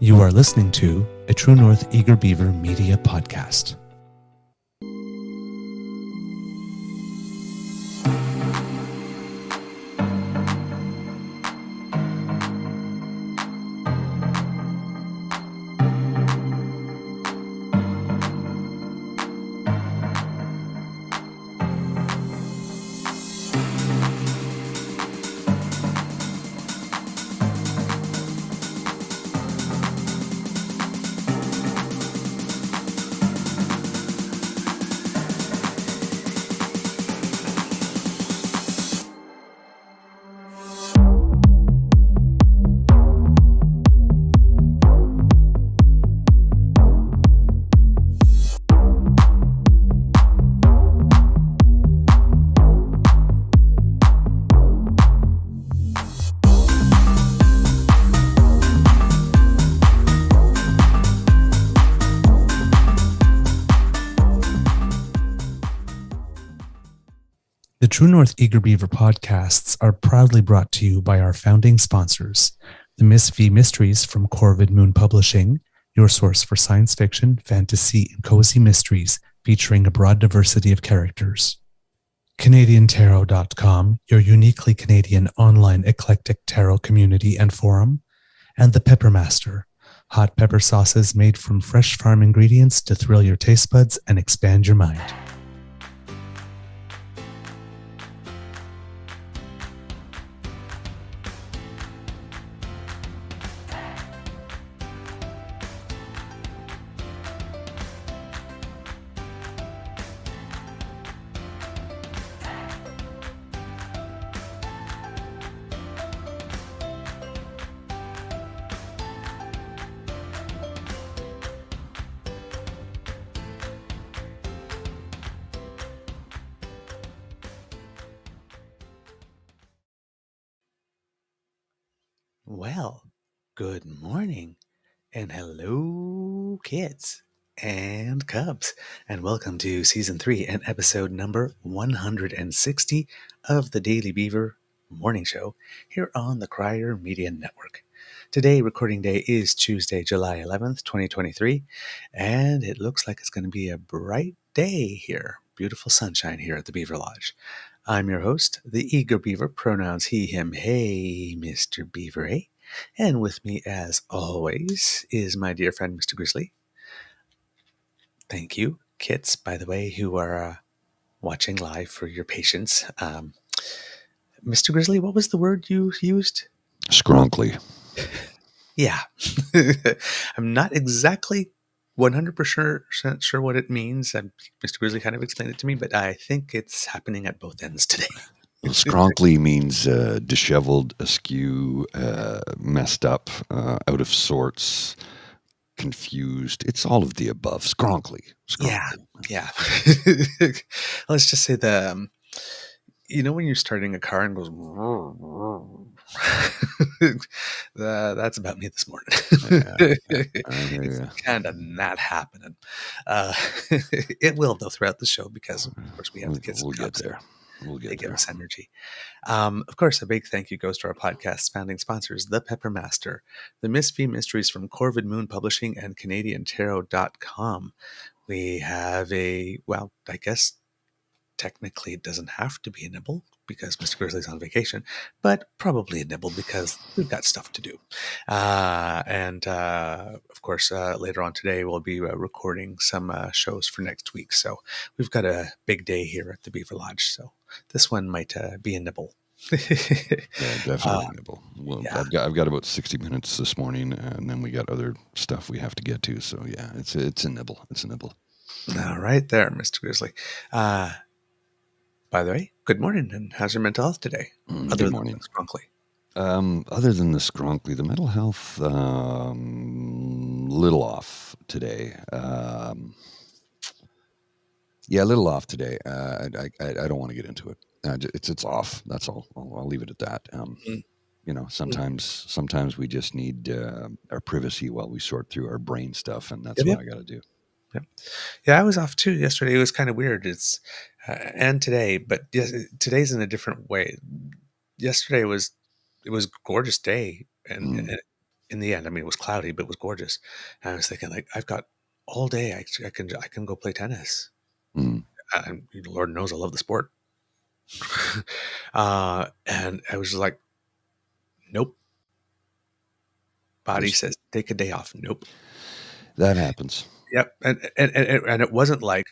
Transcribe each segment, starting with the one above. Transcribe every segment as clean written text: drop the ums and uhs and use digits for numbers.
You are listening to a True North Eager Beaver media podcast. The True North Eager Beaver podcasts are proudly brought to you by our founding sponsors, the Miss V Mysteries from Corvid Moon Publishing, your source for science fiction, fantasy, and cozy mysteries featuring a broad diversity of characters. CanadianTarot.com, your uniquely Canadian online eclectic tarot community and forum, and the Peppermaster, hot pepper sauces made from fresh farm ingredients to thrill your taste buds and expand your mind. Well, good morning and hello, kids and cubs, and welcome to Season 3 and episode number 160 of the Daily Beaver Morning Show here on the Crier Media Network. Today, recording day is Tuesday, July 11th, 2023, and it looks like it's going to be a bright day here. Beautiful sunshine here at the Beaver Lodge. I'm your host, the Eager Beaver, pronouns he, him, hey, Mr. Beaver, hey. And with me, as always, is my dear friend, Mr. Grizzly. Thank you, kits, by the way, who are watching live for your patience. Mr. Grizzly, what was the word you used? Skronkly. Yeah. I'm not exactly 100% sure what it means. Mr. Grizzly kind of explained it to me, but I think it's happening at both ends today. Well, Skronkly means disheveled, askew, messed up, out of sorts, confused. It's all of the above. Skronkly. Yeah. Let's just say when you're starting a car and goes, that's about me this morning. It's kind of not happening. It will, though, throughout the show because, of course, we have the kids. We'll get there. They give us energy. Of course, a big thank you goes to our podcast's founding sponsors, the Peppermaster, the Miss V Mysteries from Corvid Moon Publishing and CanadianTarot.com. We have I guess technically it doesn't have to be a nibble because Mr. Grizzly's on vacation, but probably a nibble because we've got stuff to do. Of course, later on today, we'll be recording some shows for next week. So we've got a big day here at the Beaver Lodge. So this one might be a nibble. Yeah, definitely a nibble. Well, yeah. I've got about 60 minutes this morning, and then we got other stuff we have to get to. So yeah, it's a nibble. It's a nibble. All right there, Mr. Grizzly. By the way, good morning, and how's your mental health today? Good morning. Skronkly. Other than the Skronkly, the mental health, little off today. A little off today. I don't want to get into it. It's off. That's all. I'll leave it at that. Sometimes we just need our privacy while we sort through our brain stuff, and that's what I got to do. Yep. Yeah, I was off too yesterday. It was kind of weird. It's and today, but today's in a different way. Yesterday it was a gorgeous day, and in the end, I mean, it was cloudy, but it was gorgeous. And I was thinking, like, I've got all day. I can go play tennis. Mm. And Lord knows I love the sport. And I was just like, nope. Body says take a day off. Nope. That happens. Yep. And it wasn't like,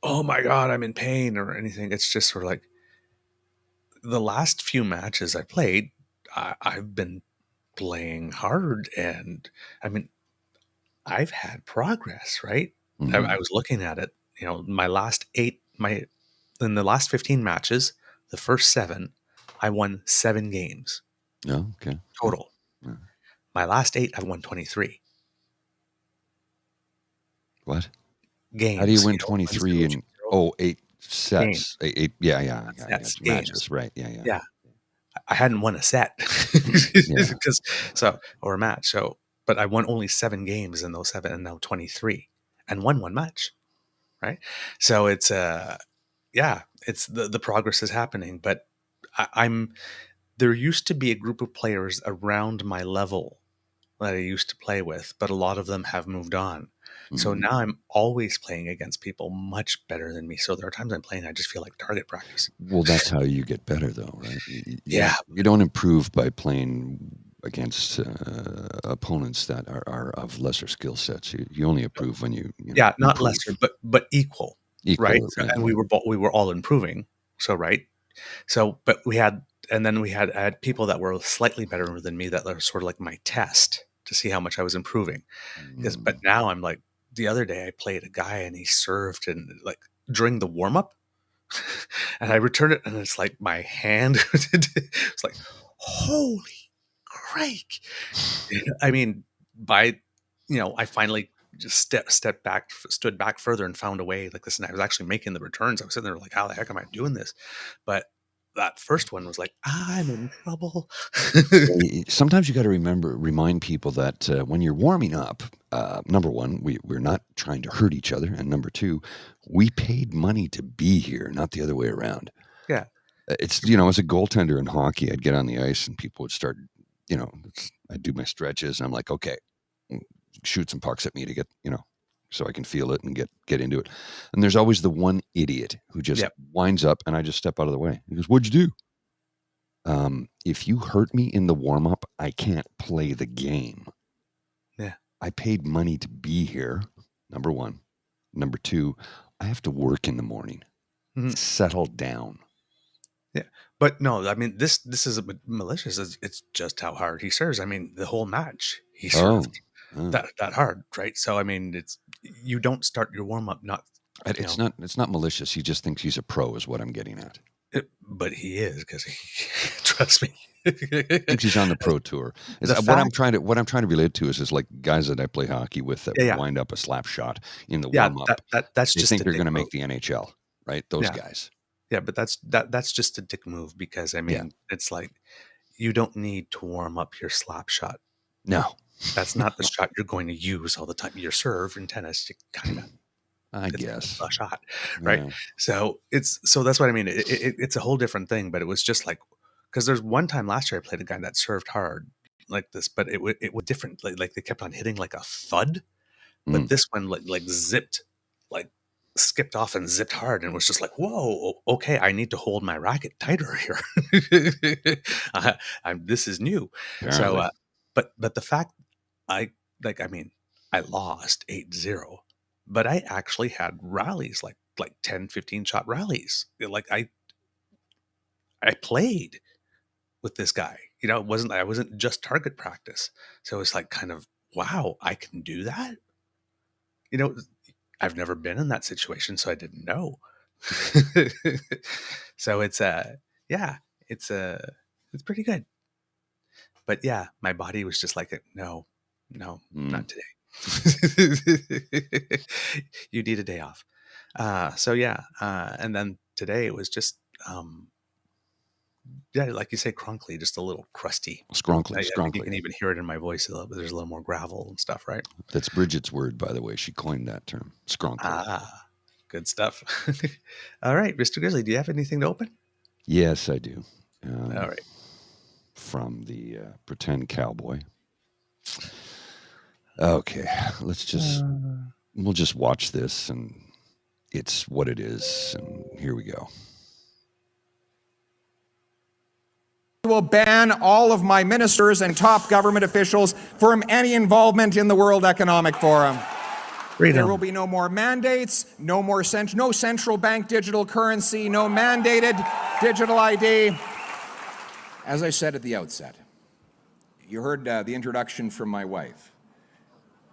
oh my God, I'm in pain or anything. It's just sort of like the last few matches I played, I've been playing hard, and I mean, I've had progress, right? I was looking at it, my last in the last 15 matches, the first 7, I won 7 games Yeah. Okay. total. Yeah. My last 8, I won 23 What? games. How do you win 1-0, 23 in 2-0 8 games. sets? Eight. Yeah. That's Matches. games. Right. Yeah. Yeah. I hadn't won a set Yeah. or a match. So, but I won only 7 games in those 7, and now 23, and won 1 match. Right. So it's it's the progress is happening, but there used to be a group of players around my level that I used to play with, but a lot of them have moved on. So Mhm. now I'm always playing against people much better than me. So there are times I'm playing, I just feel like target practice. Well, that's how you get better, though, right? Yeah. You don't improve by playing against opponents that are of lesser skill sets. You only improve when you Yeah, not improve. lesser, but equal, right? Equal, So, right? and we were all improving. So right. So, but I had people that were slightly better than me that were sort of like my test to see how much I was improving. But Mm. now I'm like, the other day I played a guy and he served, and like during the warm up, and I returned it, and it's like my hand. It's like, holy crake! I mean, I finally just stood back further and found a way. Like, listen, I was actually making the returns. I was sitting there like, how the heck am I doing this? But that first one was like, I'm in trouble. Sometimes you got to remind people that when you're warming up, number one, we're not trying to hurt each other, and number two, we paid money to be here, not the other way around. Yeah. It's as a goaltender in hockey, I'd get on the ice and people would start, I'd do my stretches, and I'm like, okay, shoot some pucks at me to get, so I can feel it and get into it. And there's always the one idiot who just Yep. winds up, and I just step out of the way. He goes, "What'd you do?" If you hurt me in the warm up, I can't play the game. Yeah. I paid money to be here. Number one. Number two, I have to work in the morning. Mhm. Settle down. Yeah. But no, I mean, this is a bit malicious. It's just how hard he serves. I mean, the whole match he served that hard, right? So I mean, you don't start your warm up not. It's not malicious. He just thinks he's a pro, is what I'm getting at. But he is, because trust me. Thinks he's on the pro tour. What I'm trying to relate to is like guys that I play hockey with that wind up a slap shot in the warm up. That's they just think they're going to make the NHL, right? Those guys. Yeah, but that's just a dick move, because I mean, it's like, you don't need to warm up your slap shot. No, that's not the shot you're going to use all the time. Your serve in tennis, you kind of. I guess a shot, right? Yeah. So that's what I mean. It's a whole different thing, but it was just like, because there's one time last year I played a guy that served hard like this, but it was different. Like they kept on hitting like a thud, but this one like zipped, like skipped off and zipped hard, and was just like, whoa, okay, I need to hold my racket tighter here. This is new. Apparently. So, but the fact I lost 8-0. But I actually had rallies, like 10, 15 shot rallies. Like I played with this guy. I wasn't just target practice. So it's like, kind of, wow, I can do that. I've never been in that situation, so I didn't know. So it's it's pretty good. But yeah, my body was just like, no, not today. You need a day off. So yeah, and then today it was just like you say, Skronkly, just a little crusty. Skronkly. I think you can even hear it in my voice a little bit. There's a little more gravel and stuff, right? That's Bridget's word, by the way. She coined that term, Skronkly. Good stuff. All right, Mr. Grizzly, do you have anything to open? Yes, I do. All right. From the pretend cowboy. Okay, we'll just watch this, and it's what it is, and here we go. Will ban all of my ministers and top government officials from any involvement in the World Economic Forum. There will be no more mandates, no central bank digital currency, no mandated digital ID. As I said at the outset, you heard the introduction from my wife.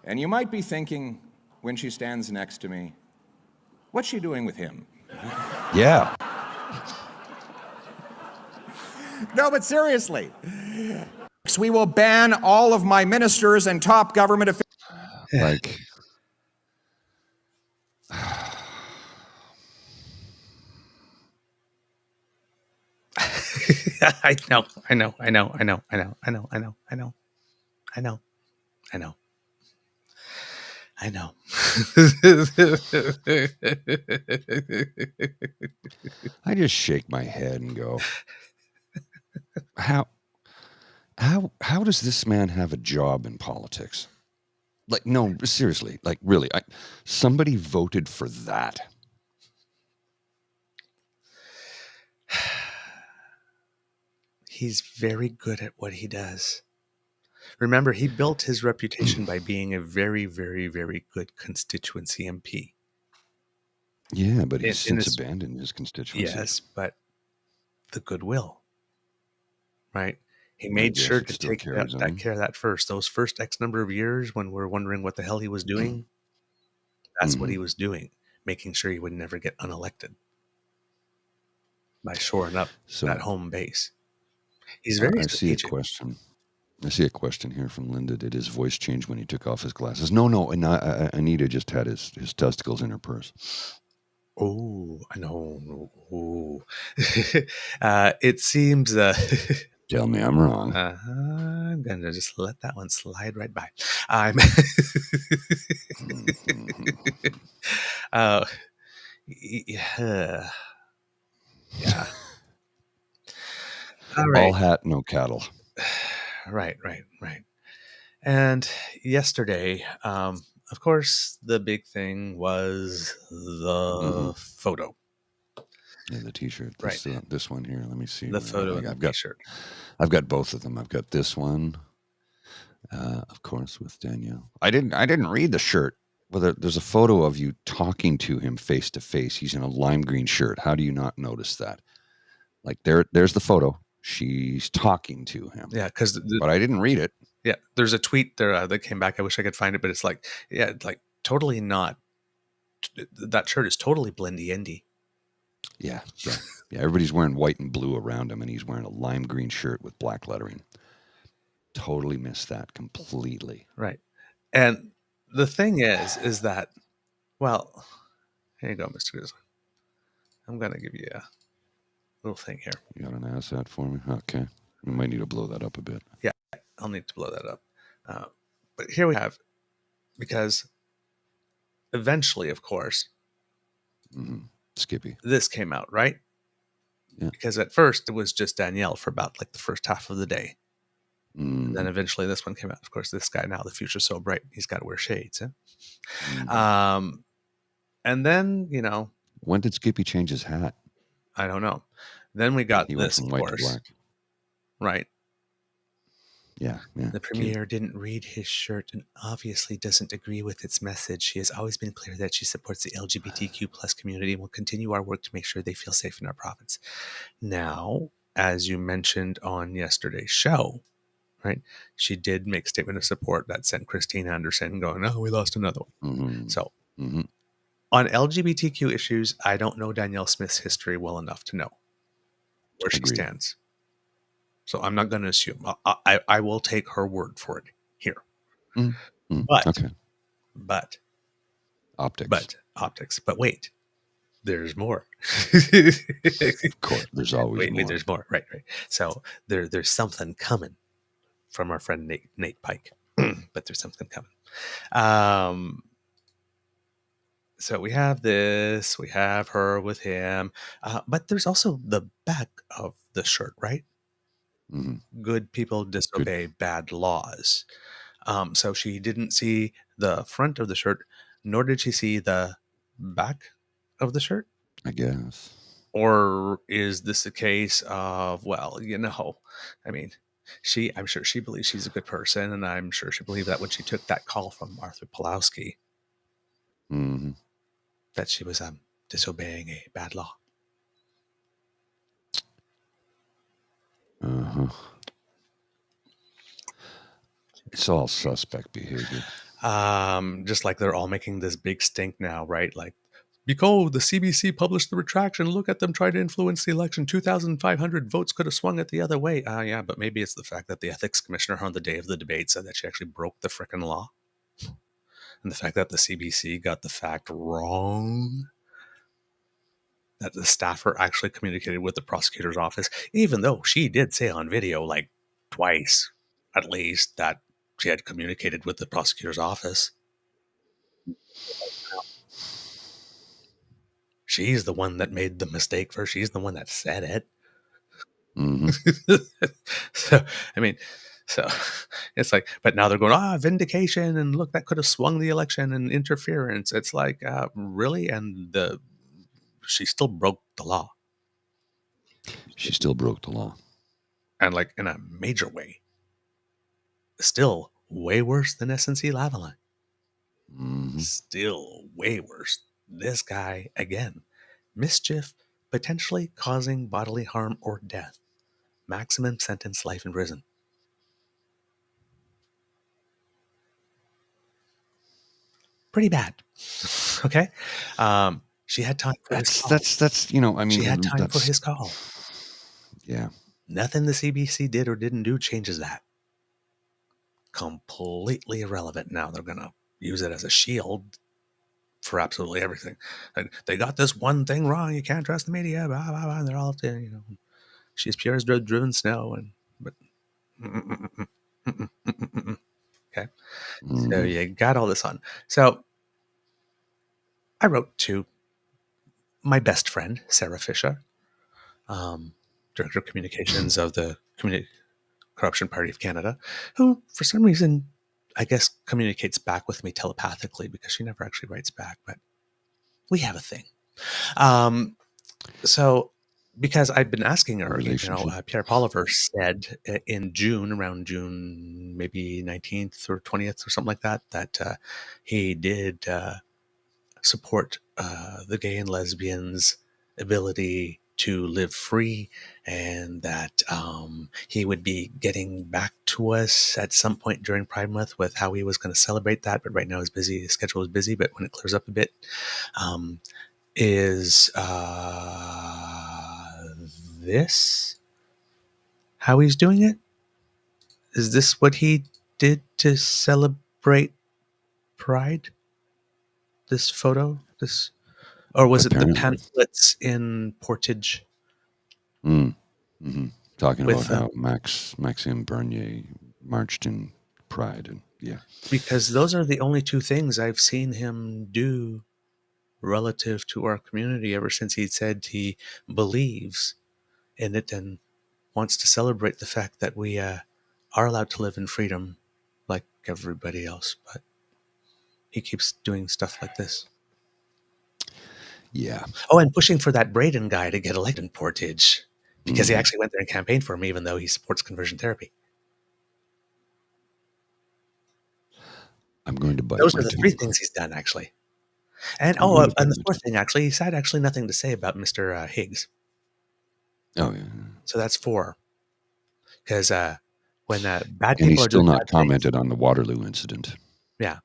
And you might be thinking, when she stands next to me, what's she doing with him? Yeah. No, but seriously, we will ban all of my ministers and top government officials. Like, I know. I just shake my head and go, how does this man have a job in politics? Like, no, seriously, like, really, somebody voted for that. He's very good at what he does. Remember, he built his reputation by being a very, very, very good constituency MP. Yeah, but he's since abandoned his constituency. Yes, but the goodwill, right? He made sure to take care of that first. Those first X number of years when we're wondering what the hell he was doing, that's what he was doing, making sure he would never get unelected by shoring up that home base. He's very strategic. I see a question here from Linda. Did his voice change when he took off his glasses? No. And Anita just had his testicles in her purse. Oh, I know. Oh. It seems... Tell me I'm wrong. I'm going to just let that one slide right by. Yeah. All right. All hat, no cattle. Right. And yesterday, of course, the big thing was the photo. Yeah, the T-shirt. Right. This one here. Let me see. The photo and the T-shirt. I've got both of them. I've got this one, of course, with Danielle. I didn't read the shirt. Well, there's a photo of you talking to him face to face. He's in a lime green shirt. How do you not notice that? Like there's the photo. She's talking to him. Yeah, but I didn't read it. Yeah, there's a tweet there that came back. I wish I could find it, but it's like, yeah, like totally not. That shirt is totally blendy-endy. Yeah. Everybody's wearing white and blue around him, and he's wearing a lime green shirt with black lettering. Totally missed that completely. Right. And the thing is that, well, here you go, Mr. Grizzly. I'm going to give you a little thing here. You got an asset for me? Okay. We might need to blow that up a bit. Yeah, I'll need to blow that up. But here we have, because eventually, of course, Skippy. This came out, right? Yeah. Because at first it was just Danielle for about like the first half of the day. And then eventually this one came out. Of course, this guy now, the future's so bright, he's got to wear shades. And then, when did Skippy change his hat? I don't know. Then we got this, from of white course. to black. Right. Yeah. The premier didn't read his shirt and obviously doesn't agree with its message. She has always been clear that she supports the LGBTQ plus community and will continue our work to make sure they feel safe in our province. Now, as you mentioned on yesterday's show, right, she did make a statement of support that sent Christine Anderson going, oh, we lost another one. So on LGBTQ issues, I don't know Danielle Smith's history well enough to know where she stands. So I'm not going to assume. I will take her word for it here. But optics. But wait, there's more. Of course, there's always more. Wait, there's more. Right. So there's something coming from our friend Nate Pike. But there's something coming. So we have this. We have her with him. But there's also the back of the shirt, right? Good people disobey bad laws. So she didn't see the front of the shirt, nor did she see the back of the shirt. I guess. Or is this a case of, well, I mean, I'm sure she believes she's a good person, and I'm sure she believed that when she took that call from Arthur Pulowski, Mm-hmm. that she was disobeying a bad law. Uh-huh. It's all suspect behavior. Just like they're all making this big stink now, right? Like, because the CBC published the retraction, look at them try to influence the election. 2,500 votes could have swung it the other way. Yeah, but maybe it's the fact that the ethics commissioner on the day of the debate said that she actually broke the frickin' law. And the fact that the CBC got the fact wrong, that the staffer actually communicated with the prosecutor's office, even though she did say on video, like twice at least, that she had communicated with the prosecutor's office. She's the one that made the mistake first. She's the one that said it. Mm-hmm. So it's like, but now they're going, vindication, and look, that could have swung the election, and interference. It's like, really? And she still broke the law. She still broke the law. And like in a major way. Still way worse than SNC Lavalin. Mm-hmm. Still way worse. This guy, again, mischief, potentially causing bodily harm or death. Maximum sentence, life in prison. Pretty bad. Okay. She had time for his call. That's I mean, she had time for his call. Yeah. Nothing the CBC did or didn't do changes that. Completely irrelevant. Now they're going to use it as a shield for absolutely everything. They got this one thing wrong. You can't trust the media. Blah, blah, blah. And they're all, she's pure as driven snow. But okay. Mm-hmm. So you got all this on. So I wrote to my best friend, Sarah Fisher, Director of Communications of the Corruption Party of Canada, who, for some reason, I guess communicates back with me telepathically because she never actually writes back, but we have a thing. So because I've been asking her, Pierre Poliver said in June, around June, maybe 19th or 20th or something like that, that he did support the gay and lesbians' ability to live free, and that he would be getting back to us at some point during Pride Month with how he was going to celebrate that. But right now he's busy. His schedule is busy. But when it clears up a bit, is this how he's doing it? Is this what he did to celebrate Pride? This photo? Or was Apparently. it the pamphlets in Portage? Mm-hmm. Talking with, about how Maxime Bernier marched in Pride, and yeah. Because those are the only two things I've seen him do relative to our community ever since he said he believes in it and wants to celebrate the fact that we are allowed to live in freedom like everybody else. But he keeps doing stuff like this. Yeah. Oh, and pushing for that Braden guy to get elected in Portage because he actually went there and campaigned for him, even though he supports conversion therapy. I'm going to bite. Those are the three things he's done, actually. And and the fourth thing, actually, he had actually nothing to say about Mr. Higgs. Oh yeah. So that's 4. Because when bad people and he's are still doing not bad commented things, on the Waterloo incident. Yeah.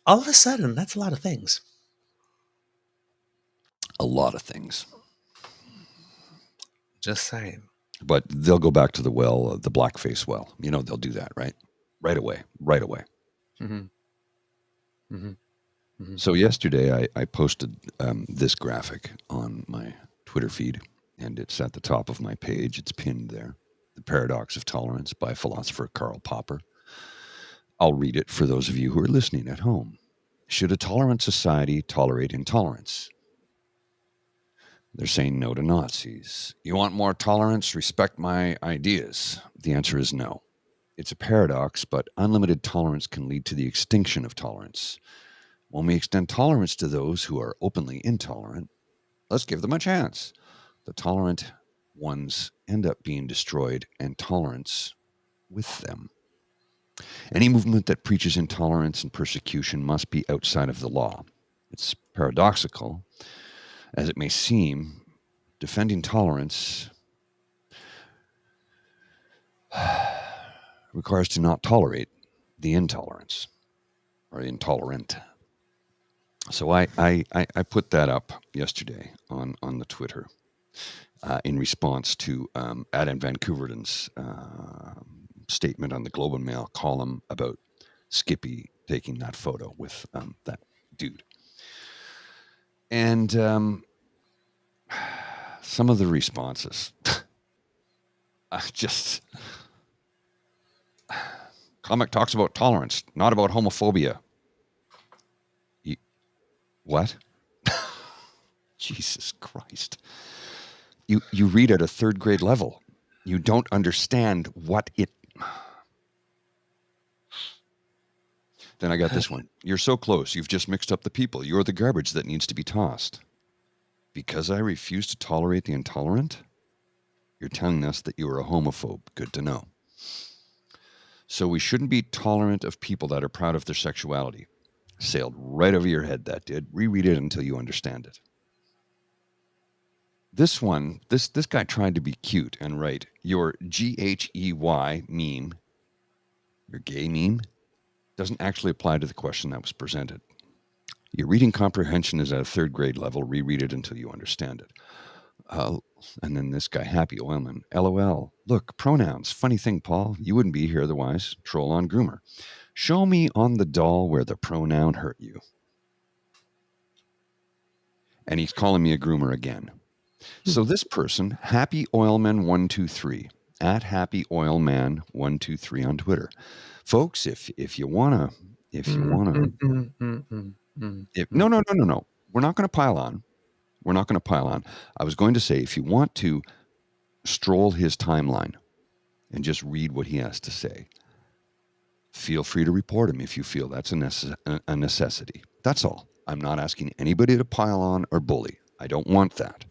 All of a sudden, that's a lot of things. A lot of things. Just saying. But they'll go back to the well, the blackface well. They'll do that, right? Right away. Mm-hmm. Mm-hmm. Mm-hmm. So yesterday I posted this graphic on my Twitter feed, and it's at the top of my page. It's pinned there. The Paradox of Tolerance by philosopher Karl Popper. I'll read it for those of you who are listening at home. Should a tolerant society tolerate intolerance? They're saying no to Nazis. You want more tolerance? Respect my ideas. The answer is no. It's a paradox, but unlimited tolerance can lead to the extinction of tolerance. When we extend tolerance to those who are openly intolerant, let's give them a chance. The tolerant ones end up being destroyed, and tolerance with them. Any movement that preaches intolerance and persecution must be outside of the law. It's paradoxical, as it may seem. Defending tolerance requires to not tolerate the intolerance or intolerant. So I put that up yesterday on the Twitter in response to Adam Van Couverden's statement on the Globe and Mail column about Skippy taking that photo with that dude. And some of the responses, comic talks about tolerance, not about homophobia. What? Jesus Christ. You read at a third grade level. You don't understand what it... Then I got this one. You're so close. You've just mixed up the people. You're the garbage that needs to be tossed. Because I refuse to tolerate the intolerant? You're telling us that you are a homophobe. Good to know. So we shouldn't be tolerant of people that are proud of their sexuality. Sailed right over your head, that did. Reread it until you understand it. This one, this guy tried to be cute and write, your GHEY meme, your gay meme, doesn't actually apply to the question that was presented. Your reading comprehension is at a third grade level. Reread it until you understand it. And then this guy, Happy Oilman, LOL. Look, pronouns. Funny thing, Paul. You wouldn't be here otherwise. Troll on Groomer. Show me on the doll where the pronoun hurt you. And he's calling me a groomer again. So this person, Happy Oilman 123, at Happy Oilman 123 on Twitter. Folks, if you wanna, no. We're not gonna pile on. We're not gonna pile on. I was going to say, if you want to stroll his timeline and just read what he has to say, feel free to report him if you feel that's a necessity. That's all. I'm not asking anybody to pile on or bully. I don't want that.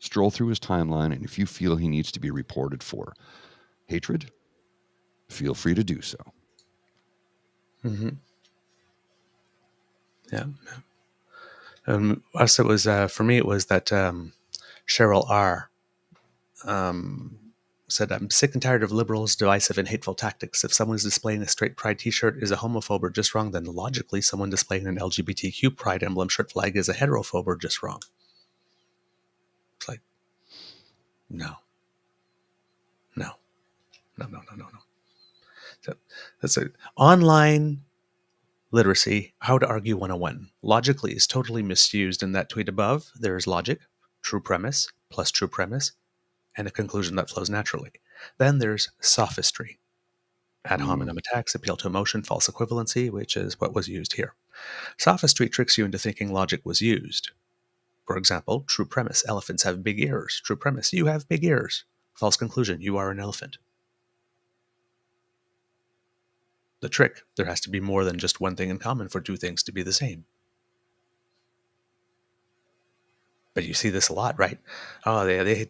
Stroll through his timeline, and if you feel he needs to be reported for hatred, feel free to do so. Mm-hmm. Yeah. Us, it was for me. It was that Cheryl R. Said, "I'm sick and tired of liberals' divisive and hateful tactics. If someone is displaying a straight pride T-shirt is a homophobe or just wrong, then logically, someone displaying an LGBTQ pride emblem shirt flag is a heterophobe or just wrong." It's like, no. So that's it. Online literacy, how to argue 101. Logically is totally misused in that tweet above. There is logic, true premise, plus true premise, and a conclusion that flows naturally. Then there's sophistry. Ad hominem attacks, appeal to emotion, false equivalency, which is what was used here. Sophistry tricks you into thinking logic was used. For example, true premise, elephants have big ears. True premise, you have big ears. False conclusion, you are an elephant. The trick, there has to be more than just one thing in common for two things to be the same. But you see this a lot, right? Oh,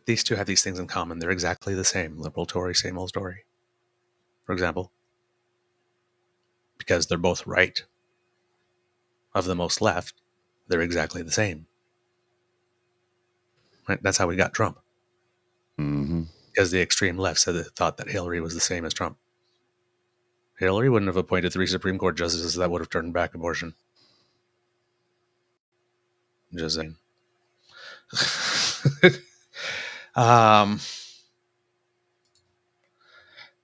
these two have these things in common. They're exactly the same. Liberal, Tory, same old story. For example, because they're both right. Of the most left, they're exactly the same. Right? That's how we got Trump. Mm-hmm. Because the extreme left thought that Hillary was the same as Trump. Hillary wouldn't have appointed 3 Supreme Court justices that would have turned back abortion. Just saying.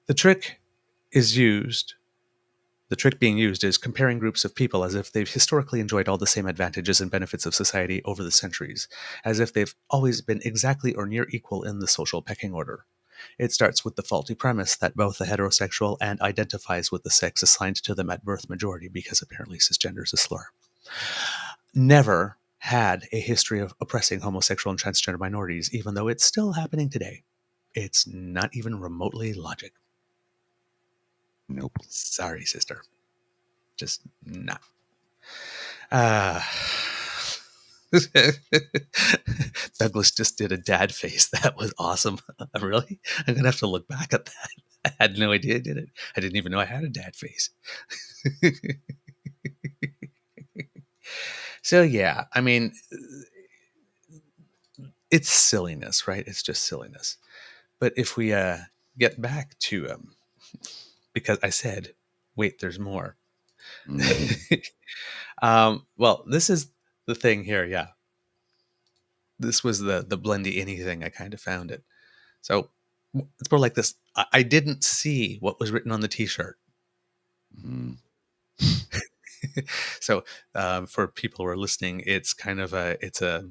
The trick being used is comparing groups of people as if they've historically enjoyed all the same advantages and benefits of society over the centuries, as if they've always been exactly or near equal in the social pecking order. It starts with the faulty premise that both the heterosexual and identifies with the sex assigned to them at birth majority, because apparently cisgender is a slur. Never had a history of oppressing homosexual and transgender minorities, even though it's still happening today. It's not even remotely logic. Nope. Sorry, sister. Just not. Uh, Douglas just did a dad face. That was awesome. Really? I'm going to have to look back at that. I had no idea I did it. I didn't even know I had a dad face. So, yeah, I mean, it's silliness, right? It's just silliness. But if we get back to, because I said, wait, there's more. Mm-hmm. Well, this is the thing here. Yeah. This was the blendy anything. I kind of found it. So it's more like this. I didn't see what was written on the t-shirt. Mm. So for people who are listening, it's kind of it's a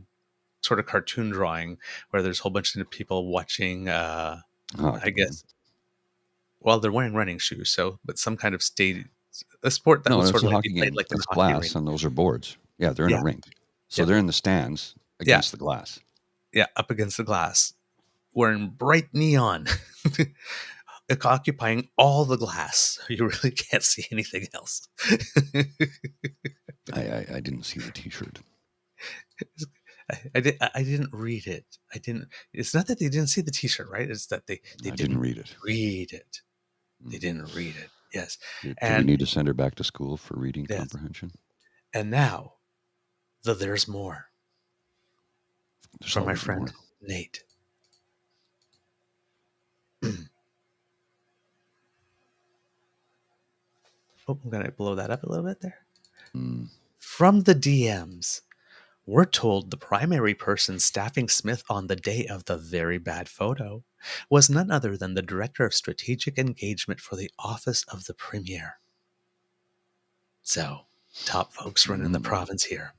sort of cartoon drawing where there's a whole bunch of people watching, I guess, well, they're wearing running shoes. So, but some kind of a sport that was sort of like hockey played game. like in It's the hockey glass rink. and those are boards. Yeah, they're in a rink. So Yeah. they're in the stands against the glass. Yeah, up against the glass. Wearing bright neon. Occupying all the glass. You really can't see anything else. I didn't see the t-shirt. I didn't read it. It's not that they didn't see the t-shirt, right? It's that they didn't read it. They didn't read it. Yes. Do we need to send her back to school for reading comprehension? And now, there's more. From my friend Nate. Oh, I'm going to blow that up a little bit there. From the DMs, we're told the primary person staffing Smith on the day of the very bad photo was none other than the Director of Strategic Engagement for the Office of the Premier. So, top folks running the province here.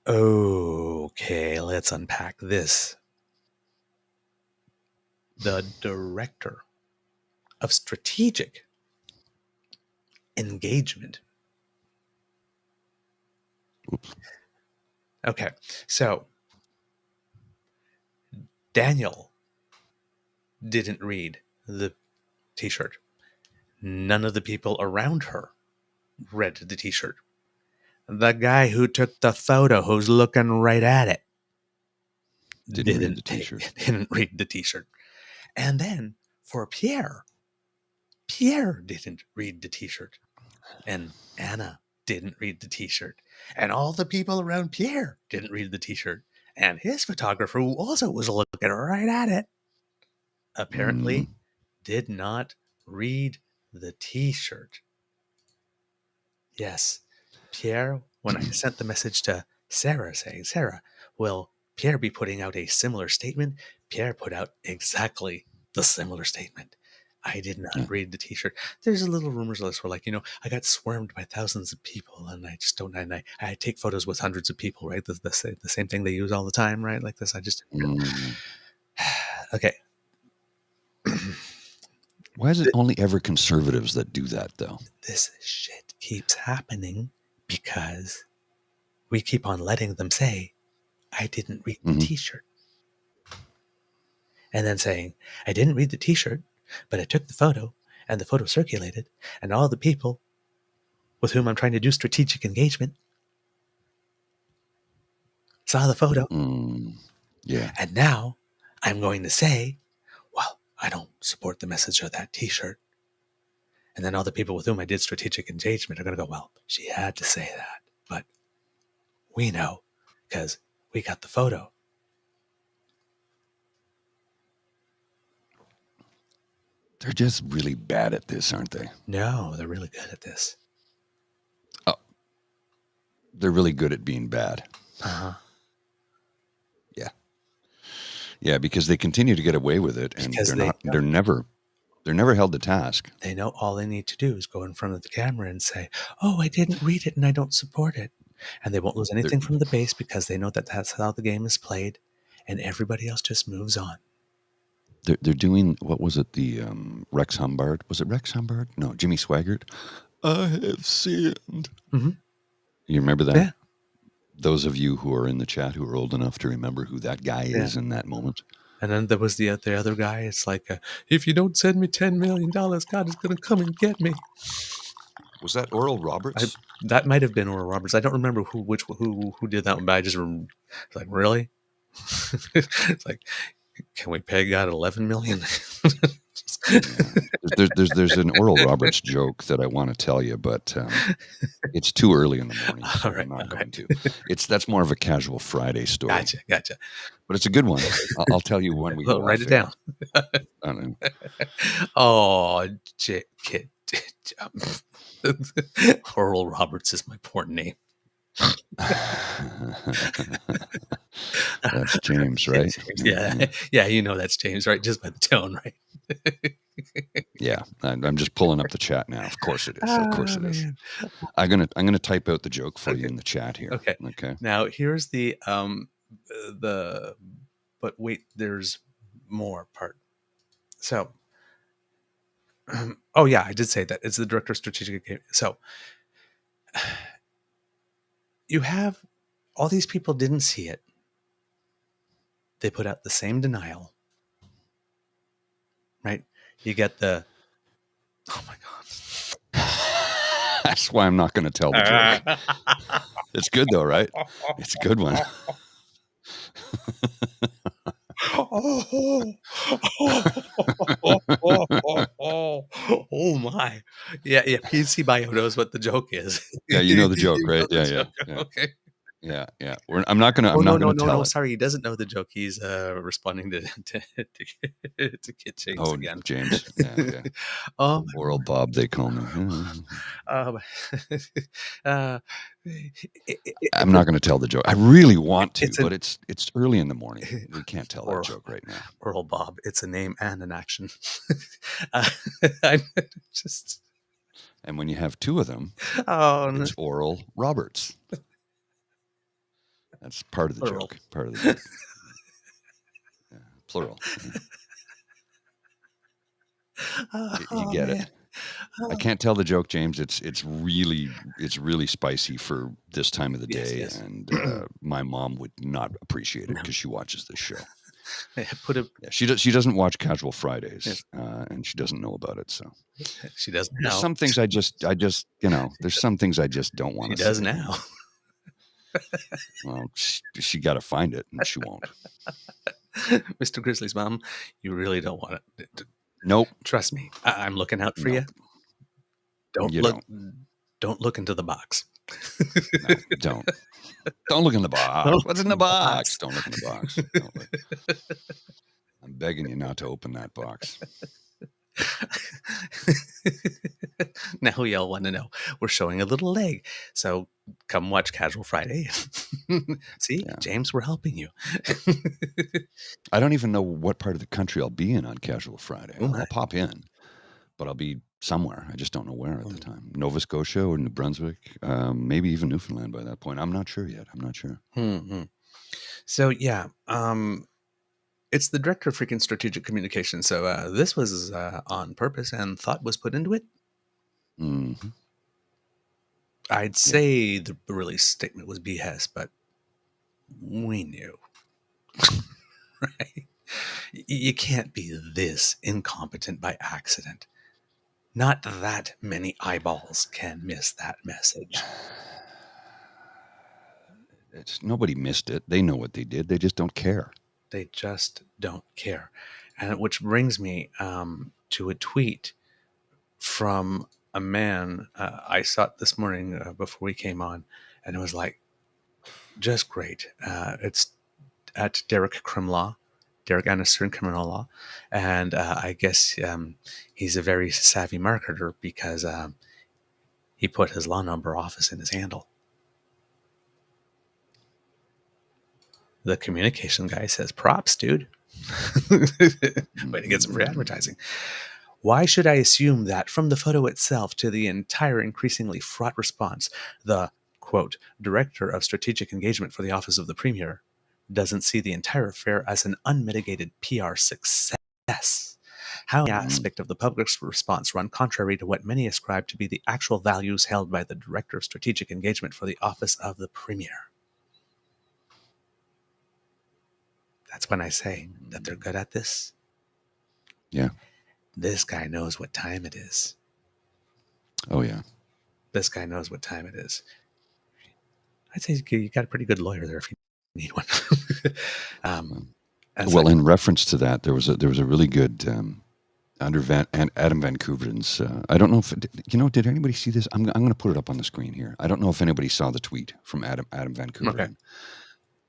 Okay, let's unpack this. The Director of Strategic Engagement. Oops. Okay, so Daniel didn't read the t-shirt. None of the people around her read the t-shirt. The guy who took the photo, who's looking right at it, didn't read the t-shirt. Didn't read the t-shirt. And then for Pierre didn't read the t-shirt. And Anna didn't read the t-shirt. And all the people around Pierre didn't read the t-shirt. And his photographer, who also was looking right at it, apparently did not read the t-shirt. Yes, Pierre, when I sent the message to Sarah saying, Sarah, will Pierre be putting out a similar statement? Pierre put out exactly the similar statement. I did not read the t-shirt. There's a little rumors list where, like, I got swarmed by thousands of people and I just don't, and I take photos with hundreds of people, right? The same thing they use all the time, right? Like this, I just, okay. Why is it only ever conservatives that do that, though? This shit keeps happening because we keep on letting them say, I didn't read the t-shirt. And then saying, I didn't read the t-shirt, but I took the photo and the photo circulated and all the people with whom I'm trying to do strategic engagement saw the photo. Yeah. And now I'm going to say, well, I don't support the message of that t-shirt. And then all the people with whom I did strategic engagement are going to go, well, she had to say that. But we know because we got the photo. They're just really bad at this, aren't they? No, they're really good at this. Oh, they're really good at being bad. Uh-huh. Yeah, because they continue to get away with it, and they're never held to task. They know all they need to do is go in front of the camera and say, oh, I didn't read it and I don't support it. And they won't lose anything from the base because they know that that's how the game is played, and everybody else just moves on. They're doing, what was it, the Rex Humbard? Was it Rex Humbard? No, Jimmy Swaggart. I have sinned. Mm-hmm. You remember that? Yeah. those of you who are in the chat who are old enough to remember who that guy is in that moment. And then there was the other guy. It's like, if you don't send me $10 million, God is going to come and get me. Was that Oral Roberts? That might have been Oral Roberts. I don't remember who did that one, but I just it's like, really? It's like, can we pay God 11 million? There's an Oral Roberts joke that I want to tell you, but it's too early in the morning, so I'm not going to. That's more of a casual Friday story. Gotcha. But it's a good one. I'll tell you when we go. Write it down. Oh, kid. Oral Roberts is my porn name. That's James, right? Yeah, you know that's James, right? Just by the tone, right? Yeah, I'm just pulling up the chat now. Of course it is. Of course it is. I'm gonna type out the joke for you in the chat here. Okay. Now here's the but wait, there's more part. So, oh yeah, I did say that it's the director of strategic engagement. So, you have all these people didn't see it. They put out the same denial, right? You get the, oh my God. That's why I'm not going to tell the joke. It's good though, right? It's a good one. Oh my. Yeah, PC Bio knows what the joke is. Yeah, you know the joke, right? Yeah. Okay. Yeah. I'm not gonna. No. Sorry, he doesn't know the joke. He's responding to Kit James again. James. Yeah. Oral Bob, they call me. I'm not going to tell the joke. I really want to, but it's early in the morning. We can't tell that joke right now. Oral Bob, it's a name and an action. I'm just. And when you have two of them, it's Oral Roberts. That's part of the joke. Part of the joke. Yeah, plural. You get it. I can't tell the joke, James. It's really spicy for this time of the day, yes. And my mom would not appreciate it because she watches this show. She doesn't watch Casual Fridays, yes. And she doesn't know about it. So she doesn't know. There's some things I just there's some things I just don't want to. She does now. Well, she got to find it, and she won't. Mr. Grizzly's mom, you really don't want it. Nope. Trust me, I'm looking out for you. Don't look into the box. No, don't look in the box. What's in the box? Don't look in the box. I'm begging you not to open that box. Now we all want to know. We're showing a little leg, so come watch Casual Friday. See, yeah. James, we're helping you. I don't even know what part of the country I'll be in on Casual Friday. I'll pop in, but I'll be somewhere. I just don't know where at the time. Nova Scotia or New Brunswick, maybe even Newfoundland by that point. I'm not sure yet. I'm not sure. Mm-hmm. So yeah, it's the director of freaking strategic communication. So this was on purpose and thought was put into it. Mm-hmm. I'd say the release statement was BS, but we knew. Right? You can't be this incompetent by accident. Not that many eyeballs can miss that message. Nobody missed it. They know what they did. They just don't care. They just don't care. And which brings me to a tweet from a man. I saw it this morning before we came on, and it was like, just great. It's at Derek Annister in Criminal Law. And I guess he's a very savvy marketer because he put his law number office in his handle. The communication guy says, props, dude. Way to get some free advertising. Why should I assume that from the photo itself to the entire increasingly fraught response, the, quote, director of strategic engagement for the office of the premier doesn't see the entire affair as an unmitigated PR success? How the aspect of the public's response run contrary to what many ascribe to be the actual values held by the director of strategic engagement for the office of the premier? That's when I say that they're good at this. Yeah. This guy knows what time it is. Oh, yeah. This guy knows what time it is. I'd say you got a pretty good lawyer there if you need one. Well, in reference to that, there was a really good Adam Van Kooveren's. I don't know if did anybody see this? I'm going to put it up on the screen here. I don't know if anybody saw the tweet from Adam Van Kooveren. Okay.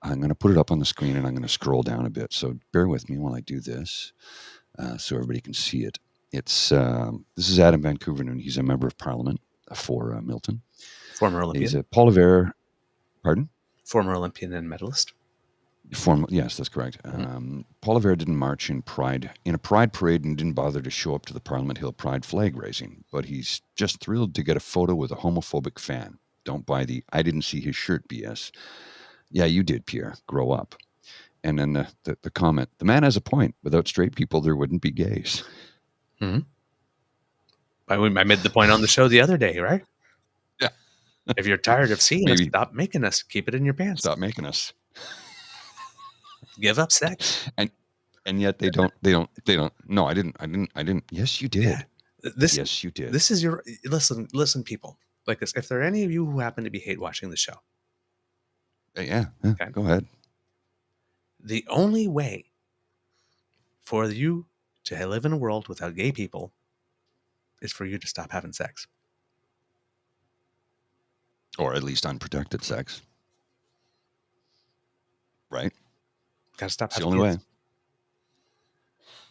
I'm going to put it up on the screen and I'm going to scroll down a bit. So bear with me while I do this, so everybody can see it. It's this is Adam Van Kooveren, and he's a member of Parliament for Milton. Former Olympian. He's a Poilievre. Pardon? Former Olympian and medalist. Yes, that's correct. Poilievre didn't march in a pride parade and didn't bother to show up to the Parliament Hill Pride flag raising, but he's just thrilled to get a photo with a homophobic fan. Don't buy the "I didn't see his shirt" BS. Yeah, you did, Pierre. Grow up. And then the comment: the man has a point. Without straight people, there wouldn't be gays. Mm-hmm. I made the point on the show the other day, right? Yeah. If you're tired of seeing us, stop making us. Keep it in your pants. Stop making us. Give up sex. And yet they don't. No, I didn't. Yes, you did. Yeah. Yes, you did. This is your listen, people. Like this. If there are any of you who happen to be hate watching the show, yeah. Okay. Go ahead. The only way for you to live in a world without gay people is for you to stop having sex, or at least unprotected sex. Right. Got to stop. That's the only way.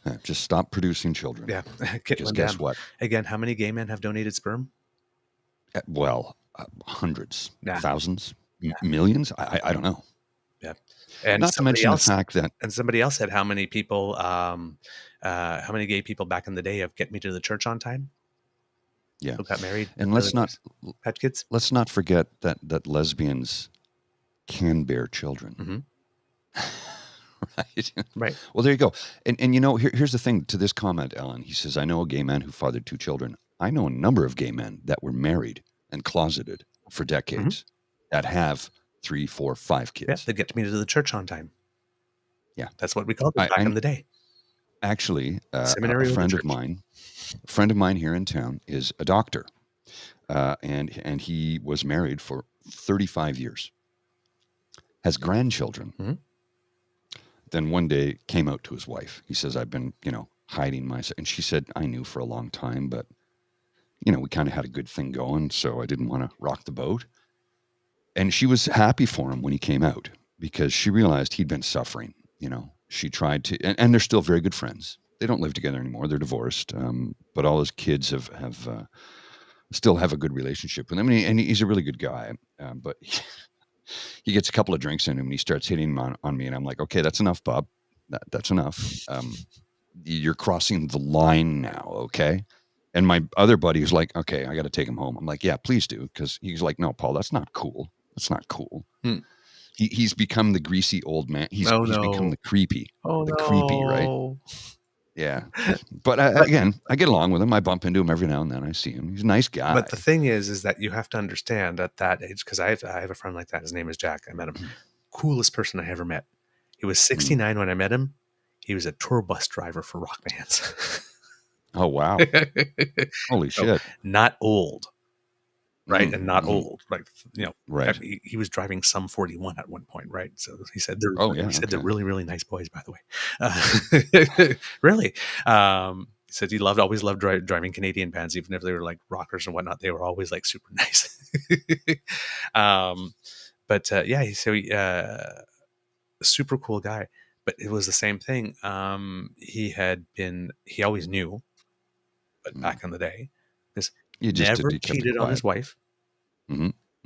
Yeah, just stop producing children. Yeah. Because guess what? Again, how many gay men have donated sperm? Well, hundreds, thousands, millions. I don't know. Yeah. And not to mention the fact that. And somebody else said how many people, how many gay people back in the day have get me to the church on time? Yeah. Who got married? And let's not had kids. Let's not forget that lesbians can bear children. Mm-hmm. Right. Well, there you go. And here's the thing to this comment, Ellen. He says, I know a gay man who fathered 2 children. I know a number of gay men that were married and closeted for decades that have 3, 4, 5 kids. Yeah, they get me to the church on time. Yeah. That's what we called it back in the day. Actually, a friend of mine here in town is a doctor. And he was married for 35 years. Has grandchildren. Mm-hmm. Then one day came out to his wife. He says, I've been, hiding myself. And she said, I knew for a long time, but, we kind of had a good thing going. So I didn't want to rock the boat. And she was happy for him when he came out because she realized he'd been suffering. She tried to, and they're still very good friends. They don't live together anymore. They're divorced. But all his kids have still have a good relationship with him. And he's a really good guy. But he gets a couple of drinks in him and he starts hitting on me. And I'm like, okay, that's enough, Bob. That's enough. You're crossing the line now. Okay. And my other buddy was like, okay, I got to take him home. I'm like, yeah, please do. Cause he's like, no, Paul, that's not cool. That's not cool. He's become the greasy old man. He's become the creepy, creepy, right? Yeah. But again, I get along with him. I bump into him every now and then. I see him. He's a nice guy. But the thing is that you have to understand at that age, because I have a friend like that. His name is Jack. I met him. Coolest person I ever met. He was 69 when I met him. He was a tour bus driver for rock bands. Oh, wow. Holy shit. Not old. Right. And not old. Right. Right. He was driving some 41 at one point. Right. So he said, they're really, really nice boys, by the way. Really. He said he always loved driving Canadian bands, even if they were like rockers and whatnot. They were always like super nice. Super cool guy. But it was the same thing. He always knew, but back in the day, because he never cheated on his wife.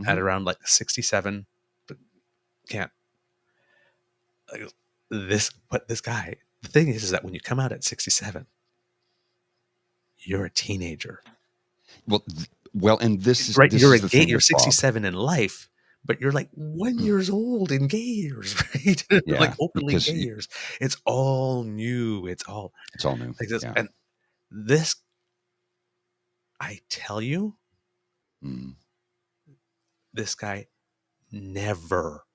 At around like 67, but can't. This guy. The thing is that when you come out at 67, you're a teenager. Well, and this is right. You're a gay. You're 67 in life, but you're like 1 year old in gay years, right? Yeah, like openly gay years. It's all new. It's all new. Like this, and this, I tell you, this guy never,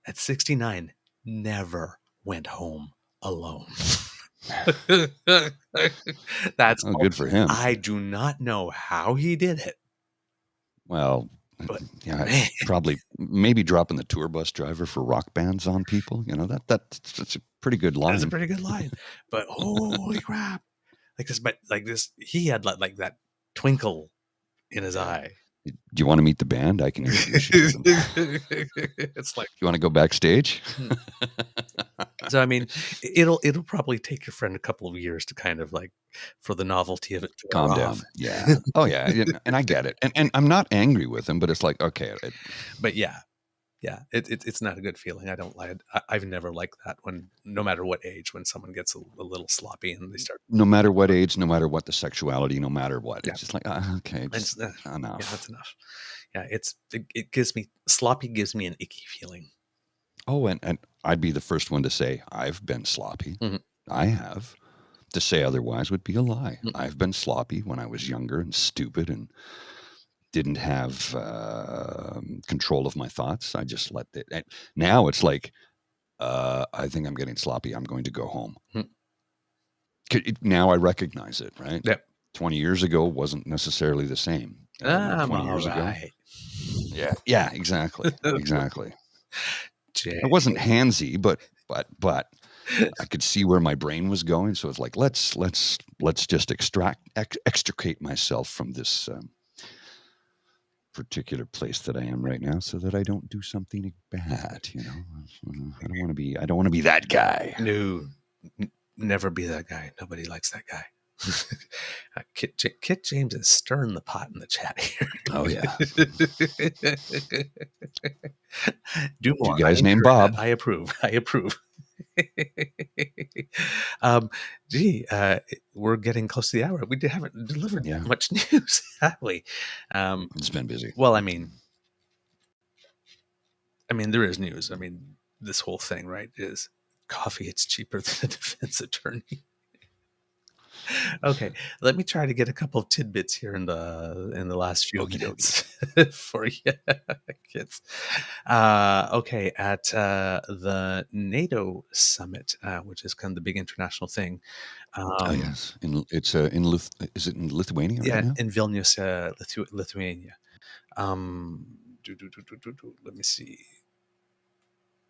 at 69, never went home alone. That's good for him. I do not know how he did it. Well, But yeah, man, probably maybe dropping the tour bus driver for rock bands on people. You know, that's a pretty good line. that's a pretty good line. But holy crap. Like this, he had like that twinkle in his eye. Do you want to meet the band? I can introduce you to them. It's like, You want to go backstage? so I mean, it'll probably take your friend a couple of years to kind of like, for the novelty of it to wear Calm down. off. Yeah. Oh yeah. And I get it. And I'm not angry with him, but it's like, okay. But yeah, it's not a good feeling. I don't like. I've never liked that when, no matter what age, when someone gets a little sloppy and they start. No matter what age, no matter what the sexuality, no matter what, Yeah. it's just like, okay, just enough. Yeah, that's enough. Yeah, it gives me, sloppy gives me an icky feeling. Oh, and I'd be the first one to say I've been sloppy. Mhm. I have. To say otherwise would be a lie. Mhm. I've been sloppy when I was younger and stupid and didn't have control of my thoughts. I just let it. And now it's like, I think I'm getting sloppy. I'm going to go home. Mhm. Now I recognize it, right? Yep. 20 years ago wasn't necessarily the same. 20 years ago. Yeah, exactly. Exactly. I wasn't handsy, but I could see where my brain was going. So it's like, let's just extricate myself from this particular place that I am right now, so that I don't do something bad. You know, I don't want to be that guy. No, never be that guy. Nobody likes that guy. Kit James is stirring the pot in the chat here. Oh yeah. Do more. You guys named Bob. I approve. We're getting close to the hour. We haven't delivered much news, have we? It's been busy. Well, I mean, there is news. I mean, this whole thing, right, is coffee. It's cheaper than a defense attorney. Okay, let me try to get a couple of tidbits here in the last few minutes for you kids. Okay, at the NATO Summit, which is kind of the big international thing. Yes, is it in Lithuania? Yeah, right now? in Vilnius, Lithuania. Let me see.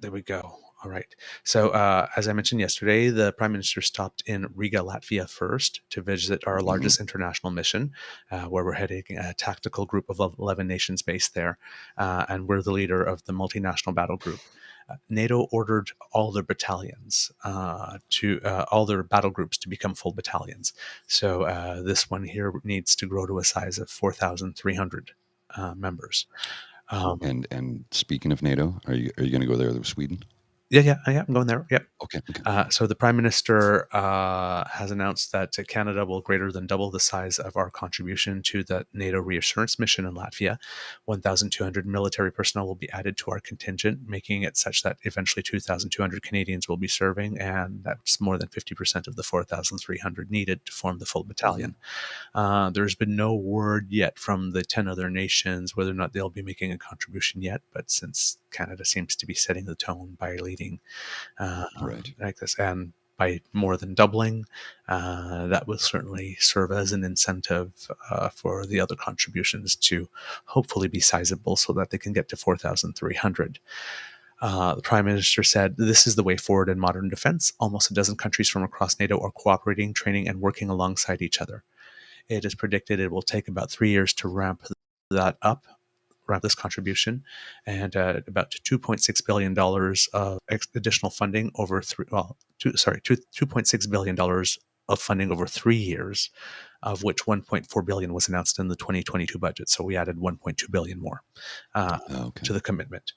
There we go. All right. So, as I mentioned yesterday, the Prime Minister stopped in Riga, Latvia first to visit our largest international mission, where we're heading a tactical group of 11 nations based there, and we're the leader of the multinational battle group. NATO ordered all their battalions all their battle groups to become full battalions. So this one here needs to grow to a size of 4,300 members. And speaking of NATO, are you going to go there with Sweden? Yeah, I'm going there. Yep. Okay. So the Prime Minister has announced that Canada will greater than double the size of our contribution to the NATO reassurance mission in Latvia. 1,200 military personnel will be added to our contingent, making it such that eventually 2,200 Canadians will be serving, and that's more than 50% of the 4,300 needed to form the full battalion. There's been no word yet from the 10 other nations whether or not they'll be making a contribution yet, but since Canada seems to be setting the tone by leading like this, and by more than doubling, that will certainly serve as an incentive for the other contributions to hopefully be sizable so that they can get to 4,300. The Prime Minister said, "This is the way forward in modern defense. Almost a dozen countries from across NATO are cooperating, training, and working alongside each other. It is predicted it will take about 3 years to ramp this contribution, and about $2.6 billion of additional funding over $2.6 billion of funding over 3 years, of which $1.4 billion was announced in the 2022 budget. So we added $1.2 billion more to the commitment.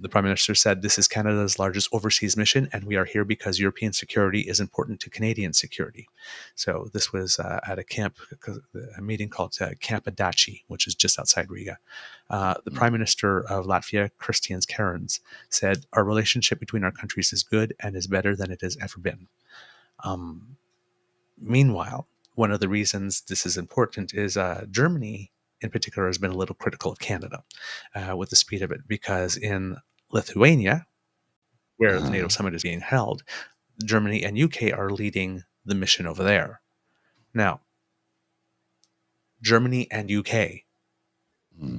The Prime Minister said, "This is Canada's largest overseas mission, and we are here because European security is important to Canadian security." So this was at a meeting called Camp Adachi, which is just outside Riga. The Prime Minister of Latvia, Kristians Kariņš, said, "Our relationship between our countries is good and is better than it has ever been." Meanwhile, one of the reasons this is important is Germany in particular has been a little critical of Canada with the speed of it, because in Lithuania, where the NATO Summit is being held. Germany and UK are leading the mission over there. Now, Germany and UK,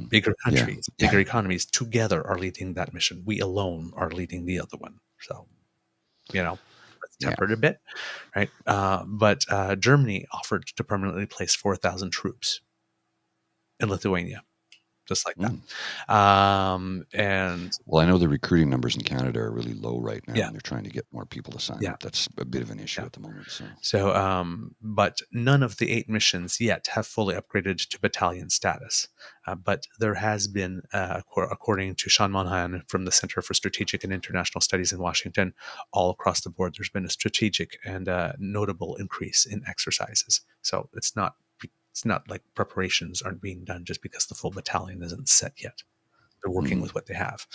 bigger countries, bigger economies, together are leading that mission. We alone are leading the other one. So, let's temper it a bit, right? But Germany offered to permanently place 4,000 troops in Lithuania, just like that. And well, I know the recruiting numbers in Canada are really low right now, Yeah. and they're trying to get more people to sign up. That's a bit of an issue at the moment. But none of the 8 missions yet have fully upgraded to battalion status. But there has been, according to Sean Monaghan from the Center for Strategic and International Studies in Washington, all across the board, there's been a strategic and notable increase in exercises. So it's not like preparations aren't being done just because the full battalion isn't set yet. They're working with what they have.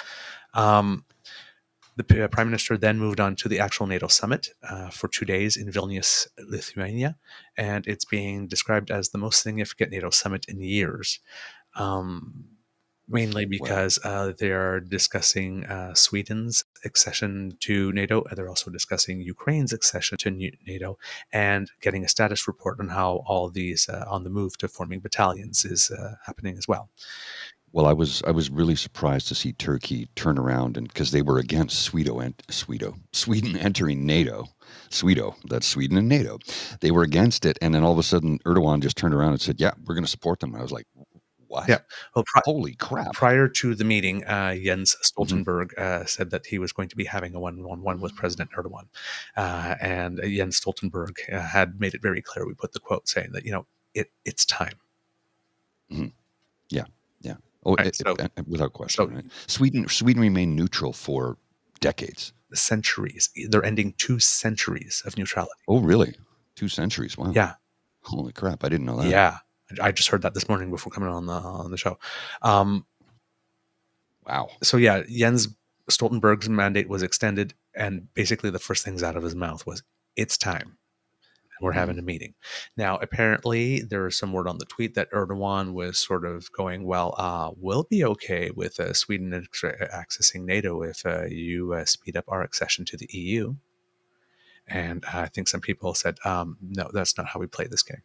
The Prime Minister then moved on to the actual NATO Summit for 2 days in Vilnius, Lithuania, and it's being described as the most significant NATO Summit in years, mainly because they are discussing Sweden's accession to NATO, and they're also discussing Ukraine's accession to NATO, and getting a status report on how all these on the move to forming battalions is happening as well. Well, I was really surprised to see Turkey turn around, and because they were against Sweden entering NATO. That's Sweden and NATO. They were against it, and then all of a sudden Erdogan just turned around and said, "Yeah, we're going to support them." And I was like, "What? Yeah. Well, holy crap!" Prior to the meeting, Jens Stoltenberg said that he was going to be having a one-on-one with President Erdogan, and Jens Stoltenberg had made it very clear. We put the quote saying that it's time. Mm-hmm. Yeah. Oh, right, without question. Right? Sweden remained neutral for decades. Centuries. They're ending 2 centuries of neutrality. Oh, really? 2 centuries? Wow. Yeah. Holy crap! I didn't know that. Yeah, I just heard that this morning before coming on the show. Wow. So yeah, Jens Stoltenberg's mandate was extended, and basically the first things out of his mouth was, "It's time. We're having a meeting." Now, apparently, there is some word on the tweet that Erdogan was sort of going, well, we'll be okay with Sweden accessing NATO if you speed up our accession to the EU. And I think some people said, no, that's not how we play this game.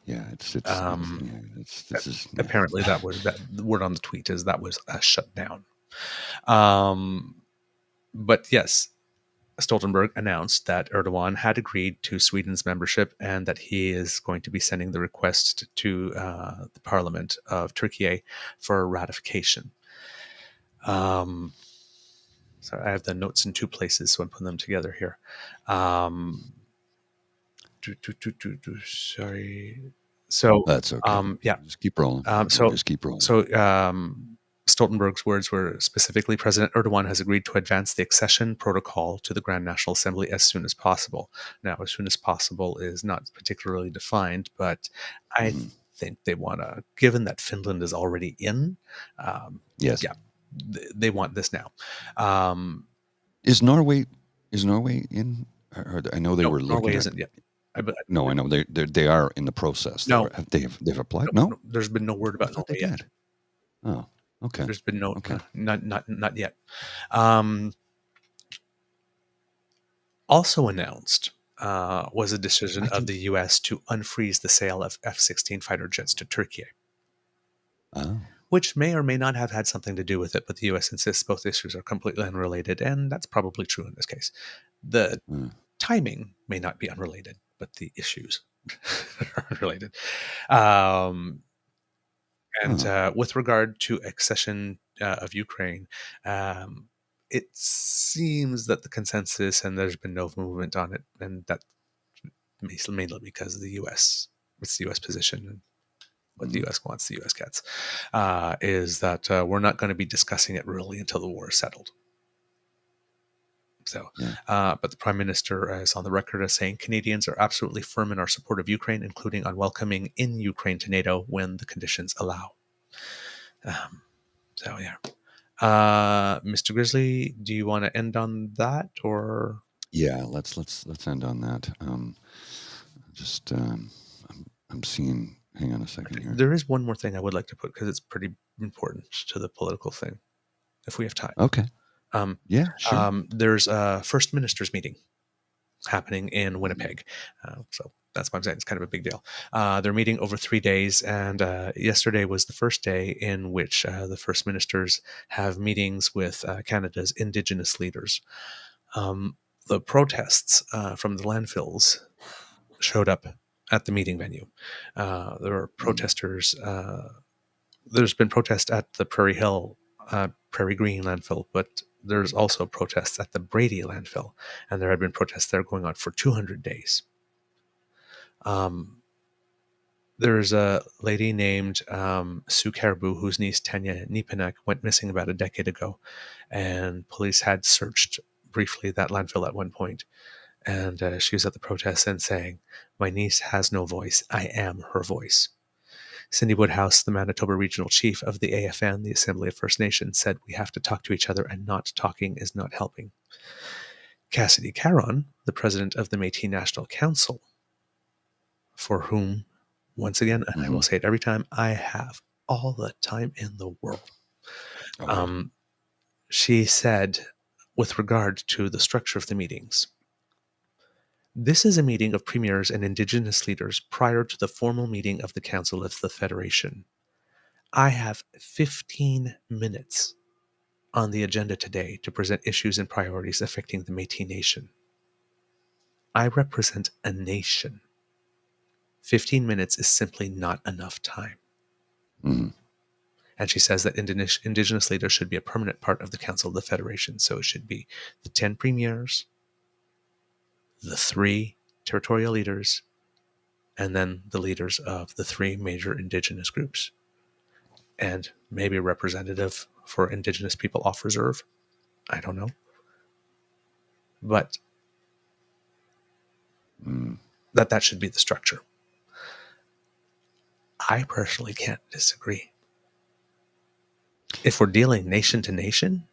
Yeah, apparently that the word on the tweet is that was a shutdown. But yes, Stoltenberg announced that Erdogan had agreed to Sweden's membership and that he is going to be sending the request to the parliament of Turkey for ratification. So I have the notes in 2 places, so I'm putting them together here. Sorry. So that's okay. Yeah. Just keep rolling. Just keep rolling. So Stoltenberg's words were specifically, President Erdogan has agreed to advance the accession protocol to the Grand National Assembly as soon as possible. Now, as soon as possible is not particularly defined, but I think they want to, given that Finland is already in, yes, yeah, they want this now. Is Norway in? I know they were looking. Norway isn't yet. No, I know they are in the process. No, they've applied. No, there's been no word about Norway yet. Oh, okay. There's been no, not yet. Also announced was a decision of the U.S. to unfreeze the sale of F-16 fighter jets to Turkey, which may or may not have had something to do with it, but the U.S. insists both issues are completely unrelated, and that's probably true in this case. The timing may not be unrelated, but the issues are unrelated. With regard to accession of Ukraine, it seems that the consensus, and there's been no movement on it, and that mainly because of the U.S. It's the U.S. position, and what the U.S. wants, the U.S. gets, is that we're not going to be discussing it really until the war is settled. So, but the Prime Minister is on the record as saying Canadians are absolutely firm in our support of Ukraine, including on welcoming in Ukraine to NATO when the conditions allow. Mr. Grizzly, do you want to end on that, or? Yeah, let's end on that. I'm seeing. Hang on a second here. There is one more thing I would like to put because it's pretty important to the political thing. if we have time. Okay. Um, Yeah, sure. There's a First Ministers meeting happening in Winnipeg. So that's why I'm saying it's kind of a big deal. They're meeting over 3 days, and yesterday was the first day in which the First Ministers have meetings with Canada's Indigenous leaders. The protests from the landfills showed up at the meeting venue. There were protesters. There's been protests at the Prairie Green landfill, but there's also protests at the Brady landfill, and there have been protests there going on for 200 days. There's a lady named Sue Caribou, whose niece Tanya Nipanek went missing about a decade ago, and police had searched briefly that landfill at one point. And she was at the protest and saying, "My niece has no voice. I am her voice." Cindy Woodhouse, the Manitoba Regional Chief of the AFN, the Assembly of First Nations, said, "We have to talk to each other, and not talking is not helping." Cassidy Caron, the president of the Métis National Council, for whom, once again, and I will say it every time, I have all the time in the world. She said, with regard to the structure of the meetings, "This is a meeting of premiers and Indigenous leaders prior to the formal meeting of the Council of the Federation. I have 15 minutes on the agenda today to present issues and priorities affecting the Métis Nation. I represent a nation. 15 minutes is simply not enough time." And she says that Indigenous leaders should be a permanent part of the Council of the Federation. So it should be the 10 premiers, the 3 territorial leaders, and then the leaders of the 3 major Indigenous groups. And maybe a representative for Indigenous people off reserve. I don't know. But that should be the structure. I personally can't disagree. If we're dealing nation to nation,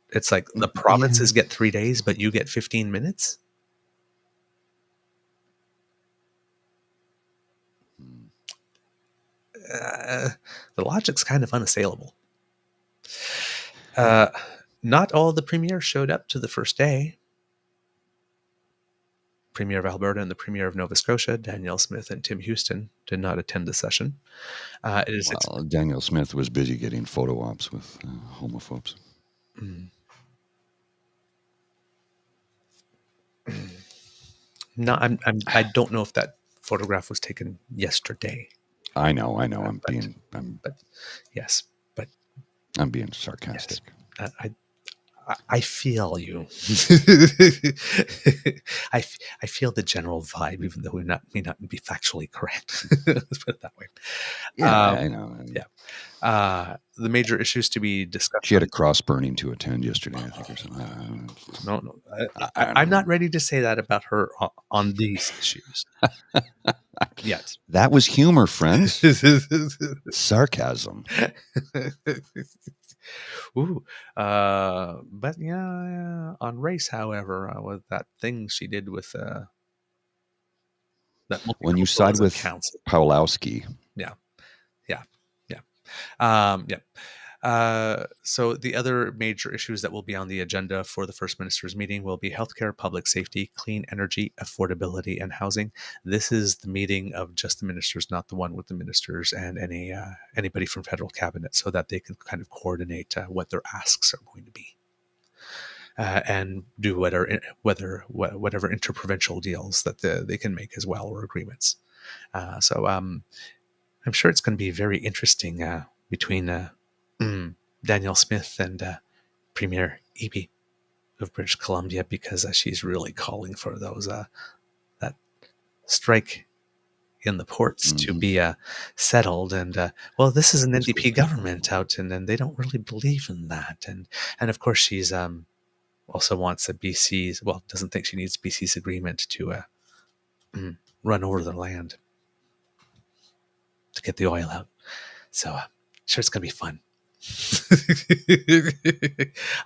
it's like the provinces get 3 days, but you get 15 minutes. The logic's kind of unassailable. Not all the premiers showed up to the first day. Premier of Alberta and the Premier of Nova Scotia, Danielle Smith and Tim Houston, did not attend the session. Danielle Smith was busy getting photo ops with homophobes. No, I don't know if that photograph was taken yesterday. I know. I'm being sarcastic. Yes. I feel you. I feel the general vibe, even though we may not be factually correct. Let's put it that way. Yeah, I know. Yeah. The major issues to be discussed. She had a cross burning to attend yesterday, I think, or something. No. I'm not ready to say that about her on these issues yet. That was humor, friends. Sarcasm. Ooh, but yeah, on race, however, with that thing she did with that when you side with Pawlowski, yeah. So the other major issues that will be on the agenda for the First Minister's meeting will be healthcare, public safety, clean energy, affordability, and housing. This is the meeting of just the ministers, not the one with the ministers and anybody from federal cabinet, so that they can kind of coordinate what their asks are going to be. And do whatever interprovincial deals that they can make as well, or agreements. So I'm sure it's going to be very interesting between Danielle Smith and Premier Eby of British Columbia, because she's really calling for those that strike in the ports to be settled. And well, this is an NDP government out, and they don't really believe in that. And of course, she's also wants a BC's, well, doesn't think she needs BC's agreement to run over the land to get the oil out. So sure, it's going to be fun.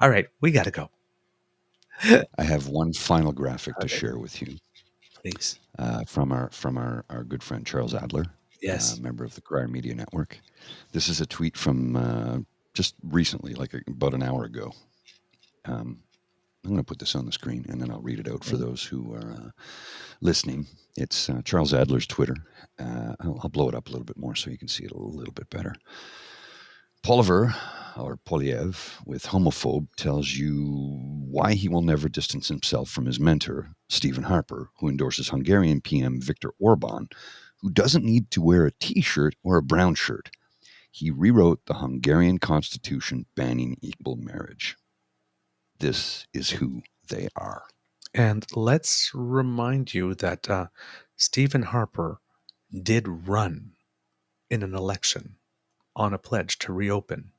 All right, we got to go. I have one final graphic to share with you. Please. From our good friend Charles Adler, yes, member of the Crier Media Network. This is a tweet from just recently, like about an hour ago. I'm going to put this on the screen and then I'll read it out for those who are listening. It's Charles Adler's Twitter. I'll blow it up a little bit more so you can see it a little bit better. Poliver, or Poliev, with Homophobe, tells you why he will never distance himself from his mentor, Stephen Harper, who endorses Hungarian PM Viktor Orban, who doesn't need to wear a T-shirt or a brown shirt. He rewrote the Hungarian constitution banning equal marriage. This is who they are. And let's remind you that Stephen Harper did run in an election on a pledge to reopen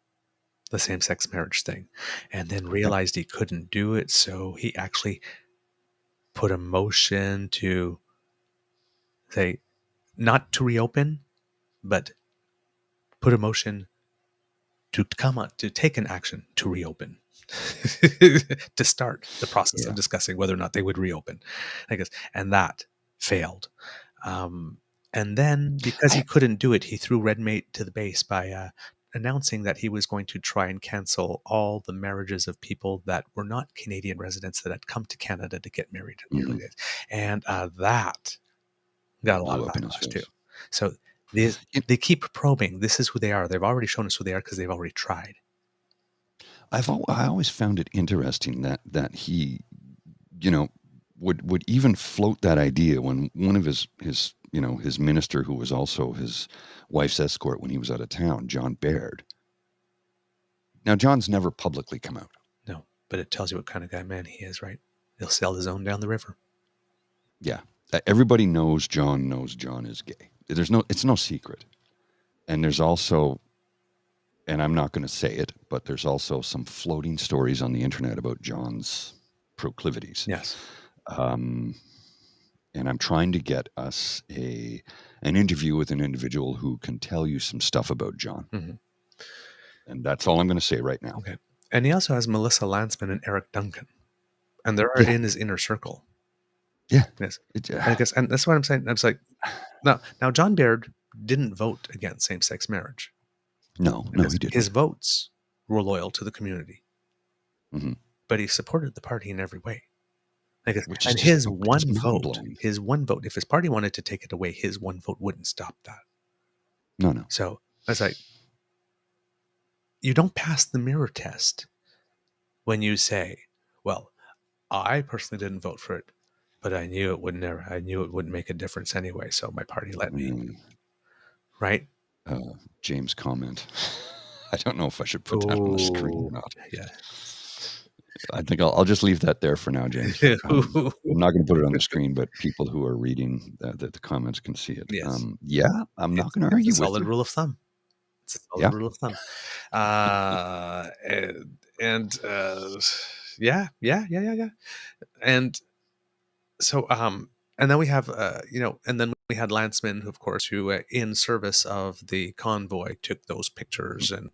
the same-sex marriage thing, and then realized he couldn't do it, so he actually put a motion to say, not to reopen, but put a motion to come out, to take an action to reopen, to start the process of discussing whether or not they would reopen, I guess, and that failed. And then, because he couldn't do it, he threw Redmate to the base by announcing that he was going to try and cancel all the marriages of people that were not Canadian residents that had come to Canada to get married in the early days. And that got a lot of backlash too. So they keep probing. This is who they are. They've already shown us who they are because they've already tried. I always found it interesting that he, would even float that idea when one of his minister, who was also his wife's escort when he was out of town, John Baird. Now, John's never publicly come out. No, but it tells you what kind of man he is, right? He'll sell his own down the river. Yeah. Everybody knows John is gay. It's no secret. And there's also, and I'm not going to say it, but there's also some floating stories on the internet about John's proclivities. Yes. And I'm trying to get us an interview with an individual who can tell you some stuff about John. Mm-hmm. And that's all I'm going to say right now. Okay. And he also has Melissa Landsman and Eric Duncan. And they're in his inner circle. Yeah. Yes. I guess, and that's what I'm saying. I was like, now John Baird didn't vote against same-sex marriage. No, he didn't. His votes were loyal to the community. Mm-hmm. But he supported the party in every way. And his one vote, if his party wanted to take it away, his one vote wouldn't stop that. No. So I was like, you don't pass the mirror test when you say, well, I personally didn't vote for it, but I knew it wouldn't make a difference anyway, so my party let me. Right? James' comment. I don't know if I should put that on the screen or not. Yeah. I think I'll just leave that there for now, James. I'm not going to put it on the screen, but people who are reading the comments can see it. Yes. I'm not going to argue with you. Solid rule of thumb. It's a solid rule of thumb. Yeah. And so, and then we have, and then we had Landsman, of course, who in service of the convoy took those pictures and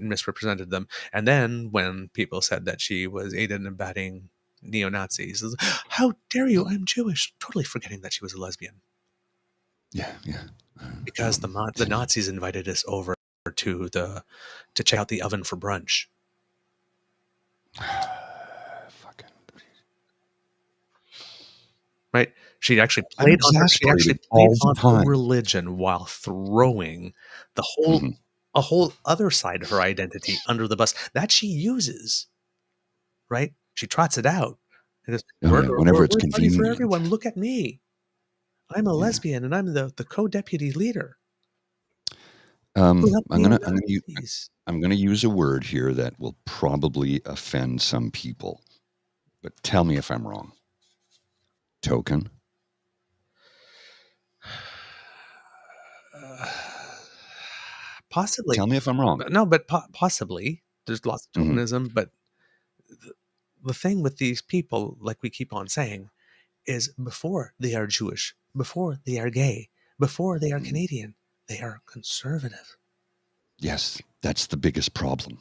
misrepresented them. And then when people said that she was aided and abetting neo-Nazis, how dare you? I'm Jewish. Totally forgetting that she was a lesbian. Yeah. Because the Nazis invited us over to check out the oven for brunch. Fucking. Right? She actually played on religion while throwing a whole other side of her identity under the bus that she uses. Right? She trots it out. Whenever it's convenient for everyone, look at me. I'm a lesbian and I'm the co-deputy leader. I'm gonna use a word here that will probably offend some people, but tell me if I'm wrong. Token. Possibly. Tell me if I'm wrong. No, but possibly. There's lots of tokenism, but the thing with these people, like we keep on saying, is before they are Jewish, before they are gay, before they are Canadian, they are conservative. Yes, that's the biggest problem.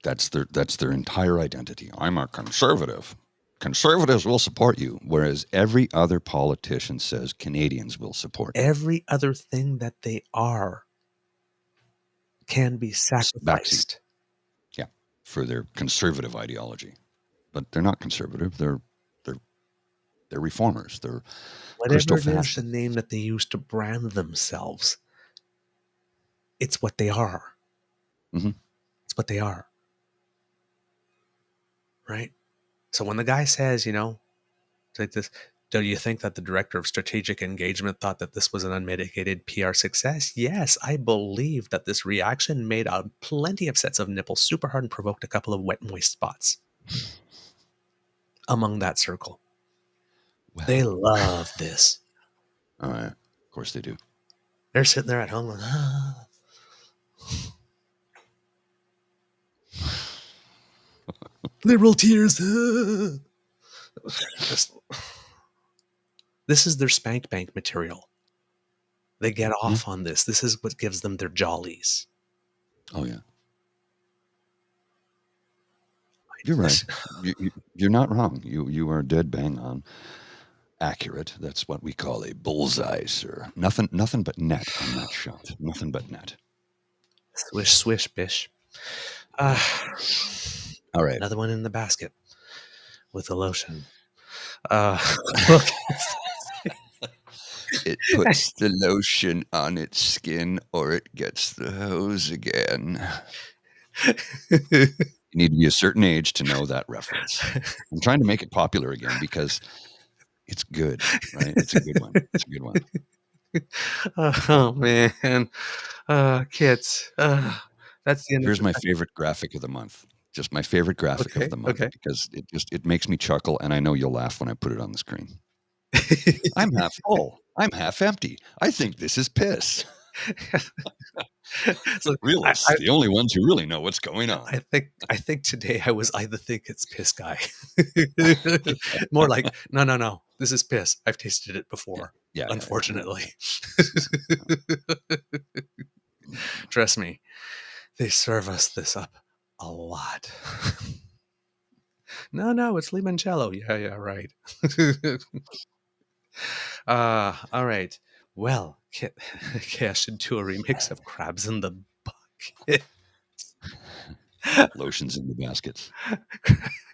That's their entire identity. I'm a conservative. Conservatives will support you, whereas every other politician says Canadians will support you. Every other thing that they are, can be sacrificed. Yeah, for their conservative ideology. But they're not conservative. They're reformers. They're Whatever it is, the fascists. name that they use to brand themselves, it's what they are. Mm-hmm. It's what they are. Right? So when the guy says, like this, do you think that the director of strategic engagement thought that this was an unmitigated PR success? Yes, I believe that this reaction made out plenty of sets of nipples super hard and provoked a couple of wet and moist spots among that circle. Well, they love this. Oh, yeah. Of course they do. They're sitting there at home like, liberal tears. This is their spank bank material. They get off on this. This is what gives them their jollies. Oh, yeah. You're right. You're not wrong. You are dead bang on accurate. That's what we call a bullseye, sir. Nothing but net on that shot. Nothing but net. Swish, swish, bish. All right. Another one in the basket with the lotion. It puts the lotion on its skin or it gets the hose again. You need to be a certain age to know that reference. I'm trying to make it popular again because it's good, right? It's a good one. It's a good one. Oh, man. Kids. That's the end. Here's my favorite graphic of the month. Just my favorite graphic of the month because it makes me chuckle, and I know you'll laugh when I put it on the screen. I'm half full. I'm half empty. I think this is piss. So realists, the only ones who really know what's going on. I think today I was either think it's piss guy. More like, no. This is piss. I've tasted it before. Yeah, unfortunately. Trust me. They serve us this up a lot. No, it's limoncello. Yeah, right. All right. Well, I should do a remix of Crabs in the Bucket. Lotions in the baskets.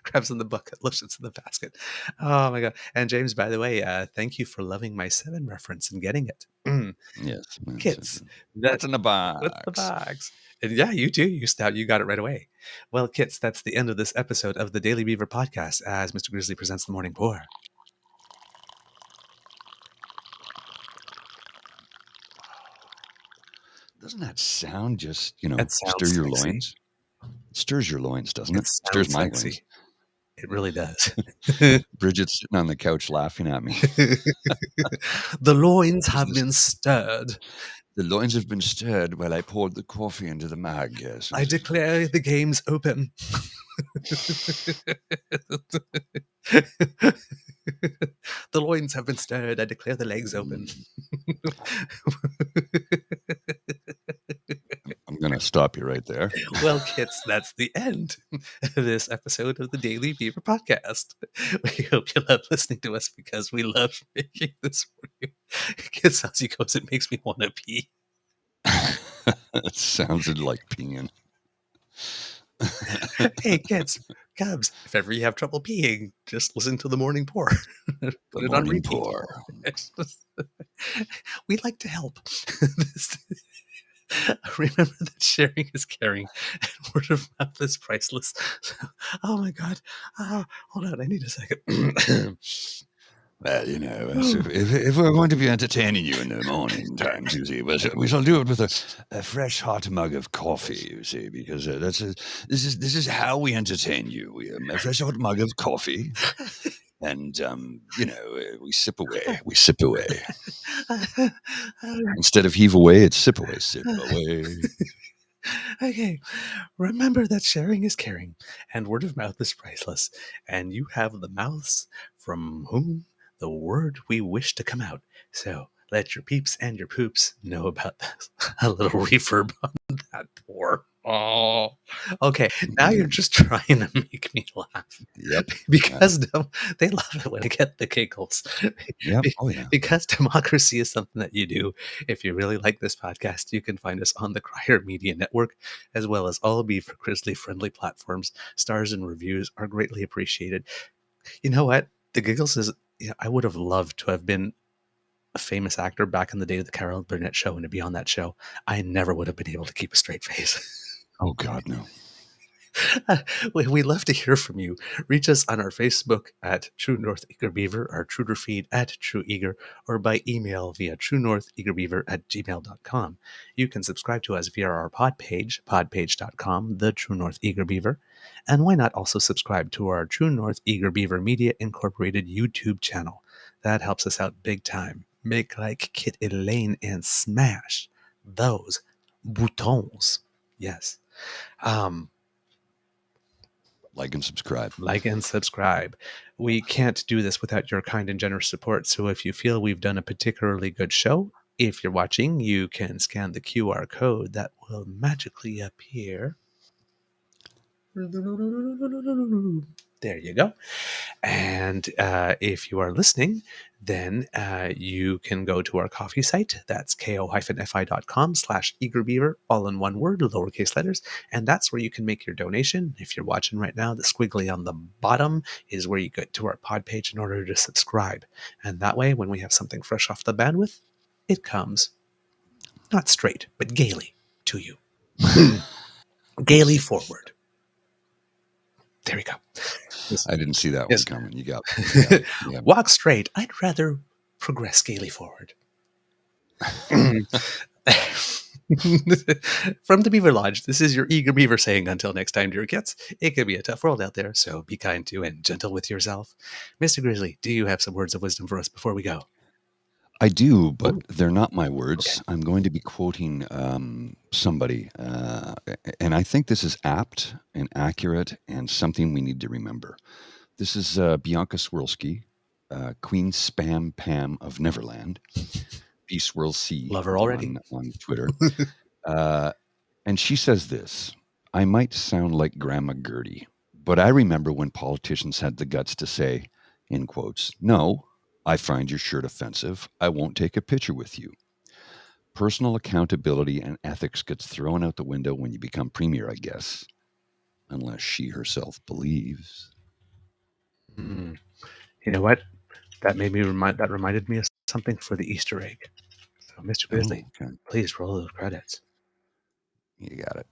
Crabs in the bucket, lotions in the basket. Oh my god! And James, by the way, thank you for loving my 7 reference and getting it. Yes, Kits. What's in the box? What's the box? And yeah, you too. You got it right away. Well, Kits, that's the end of this episode of the Daily Beaver podcast. As Mr. Grizzly presents the morning pour. Doesn't that sound just stir your loins? It stirs your loins, doesn't it? Stirs my loins. It really does. Bridget's sitting on the couch laughing at me. The loins have been stirred. The loins have been stirred while I poured the coffee into the mug, yes. I declare the game's open. The loins have been stirred. I declare the legs open. I'm going to stop you right there. Well, Kits, that's the end of this episode of the Daily Beaver podcast. We hope you love listening to us because we love making this for you. Kits, as he goes, it makes me want to pee. It sounded like peeing. Hey, Kits, Cubs, if ever you have trouble peeing, just listen to the morning pour. Put it on repeat. We'd like to help. Remember that sharing is caring and word of mouth is priceless. Oh my God. Hold on. I need a second. Well, if we're going to be entertaining you in the morning times, you see, we shall do it with a fresh hot mug of coffee, you see, because this is how we entertain you. A fresh hot mug of coffee. And, we sip away. We sip away. Instead of heave away, it's sip away, sip away. Okay. Remember that sharing is caring and word of mouth is priceless. And you have the mouths from whom the word we wish to come out. So let your peeps and your poops know about this. A little refurb on that pour. Oh, okay. Now you're just trying to make me laugh. Yep. Because they love it when I get the giggles. Yep. Oh, yeah. Because democracy is something that you do. If you really like this podcast, you can find us on the Crier Media Network, as well as all Beaver Grizzly friendly platforms. Stars and reviews are greatly appreciated. You know what? The giggles is, I would have loved to have been a famous actor back in the day of the Carol Burnett show and to be on that show. I never would have been able to keep a straight face. Oh, God, no. We love to hear from you. Reach us on our Facebook at True North Eager Beaver, our Twitter feed at True Eager, or by email via truenortheagerbeaver@gmail.com. You can subscribe to us via our pod page, podpage.com, the True North Eager Beaver. And why not also subscribe to our True North Eager Beaver Media Incorporated YouTube channel? That helps us out big time. Make like Kit Elaine and smash those boutons. Yes. Like and subscribe. Like and subscribe. We can't do this without your kind and generous support. So if you feel we've done a particularly good show, if you're watching, you can scan the QR code that will magically appear. There you go. And if you are listening, then you can go to our coffee site. That's ko-fi.com/eagerbeaver, all in one word, lowercase letters. And that's where you can make your donation. If you're watching right now, the squiggly on the bottom is where you get to our pod page in order to subscribe. And that way, when we have something fresh off the bandwidth, it comes not straight, but gaily to you. Gaily forward. There we go. I didn't see that Yes. one coming. You got it. Yeah. Walk straight. I'd rather progress gaily forward. From the Beaver Lodge, this is your Eager Beaver saying, until next time, dear kids, it can be a tough world out there, so be kind to and gentle with yourself. Mr. Grizzly, do you have some words of wisdom for us before we go? I do, but they're not my words. Okay. I'm going to be quoting somebody, and I think this is apt and accurate and something we need to remember. This is Bianca Swirlski, Queen Spam Pam of Neverland, B Swirl C. Love her already. On Twitter. And she says this: I might sound like Grandma Gertie, but I remember when politicians had the guts to say, in quotes, "No, I find your shirt offensive. I won't take a picture with you." Personal accountability and ethics gets thrown out the window when you become premier, I guess, unless she herself believes. You know what? That reminded me of something for the Easter egg. So, Mr. Grizzly, please roll those credits. You got it.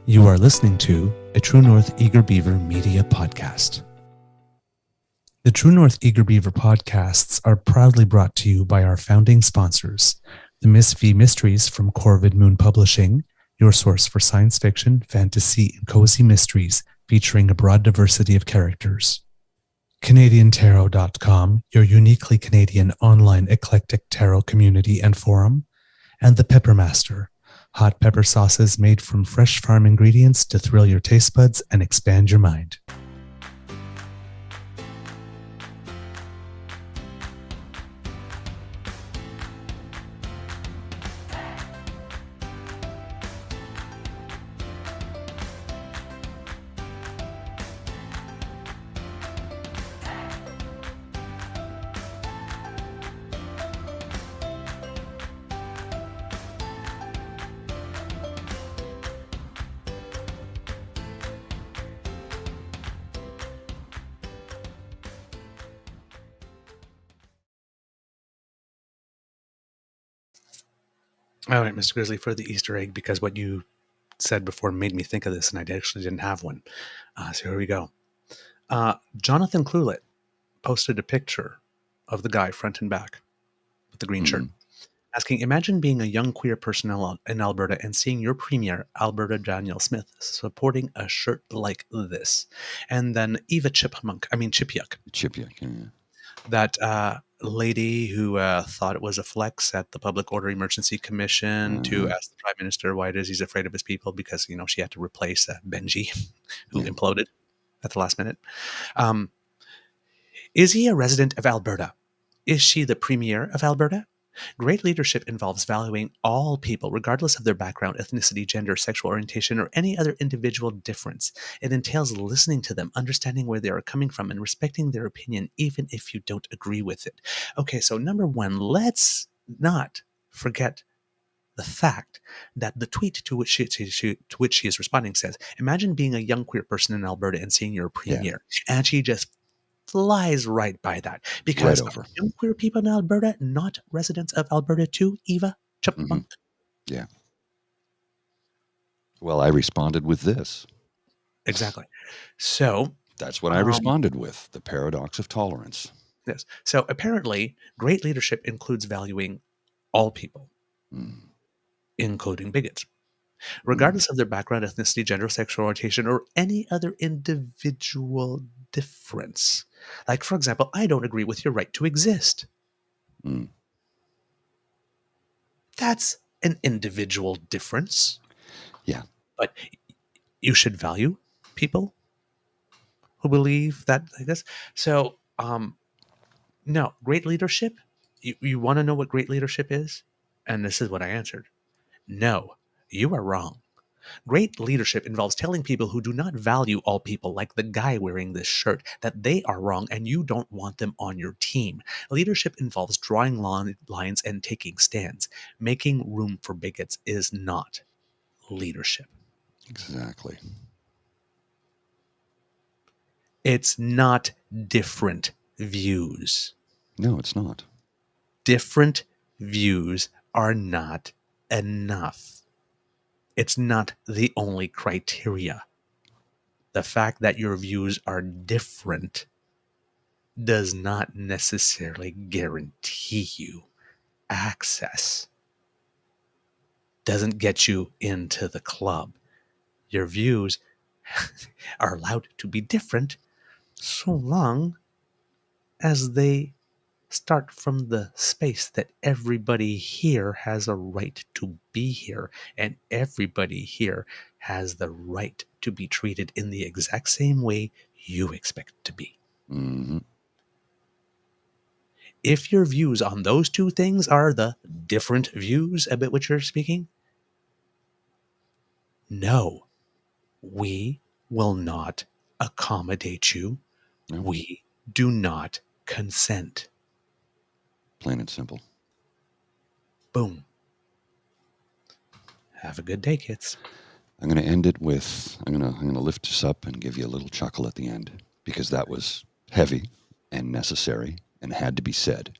You are listening to a True North Eager Beaver Media Podcast. The True North Eager Beaver podcasts are proudly brought to you by our founding sponsors, the Miss V Mysteries from Corvid Moon Publishing, your source for science fiction, fantasy, and cozy mysteries featuring a broad diversity of characters. CanadianTarot.com, your uniquely Canadian online eclectic tarot community and forum, and the Peppermaster, hot pepper sauces made from fresh farm ingredients to thrill your taste buds and expand your mind. All right, Mr. Grizzly, for the Easter egg, because what you said before made me think of this, and I actually didn't have one. So here we go. Jonathan Clulett posted a picture of the guy front and back with the green shirt, asking, imagine being a young queer person in Alberta and seeing your premier, Alberta Danielle Smith, supporting a shirt like this. And then Eva Chipyuk. Chipyuk, yeah. That lady who thought it was a flex at the Public Order Emergency Commission to ask the Prime Minister why it is he's afraid of his people, because, she had to replace Benji, who imploded at the last minute. Is he a resident of Alberta? Is she the Premier of Alberta? Great leadership involves valuing all people, regardless of their background, ethnicity, gender, sexual orientation, or any other individual difference. It entails listening to them, understanding where they are coming from, and respecting their opinion, even if you don't agree with it. Okay, so number one, let's not forget the fact that the tweet to which she is responding says, imagine being a young queer person in Alberta and seeing your premiere. And she just flies right by that. Because Right over. young queer people in Alberta, not residents of Alberta too, Eva Chipmunk. Yeah. Well, I responded with this. Exactly. So that's what I responded with, the paradox of tolerance. Yes. So apparently, great leadership includes valuing all people, including bigots, regardless of their background, ethnicity, gender, sexual orientation, or any other individual difference. Like, for example, I don't agree with your right to exist. That's an individual difference. Yeah. But you should value people who believe that like this. So, no, great leadership. You want to know what great leadership is? And this is what I answered. No, you are wrong. Great leadership involves telling people who do not value all people, like the guy wearing this shirt, that they are wrong and you don't want them on your team. Leadership involves drawing lines and taking stands. Making room for bigots is not leadership. Exactly. It's not different views. No, it's not. Different views are not enough. It's not the only criteria. The fact that your views are different does not necessarily guarantee you access. Doesn't get you into the club. Your views are allowed to be different so long as they start from the space that everybody here has a right to be here, and everybody here has the right to be treated in the exact same way you expect to be. Mm-hmm. If your views on those two things are the different views about which you're speaking, no, we will not accommodate you. No. We do not consent. Plain and simple. Boom. Have a good day, kids. I'm going to end it with, I'm going to lift this up and give you a little chuckle at the end, because that was heavy and necessary and had to be said.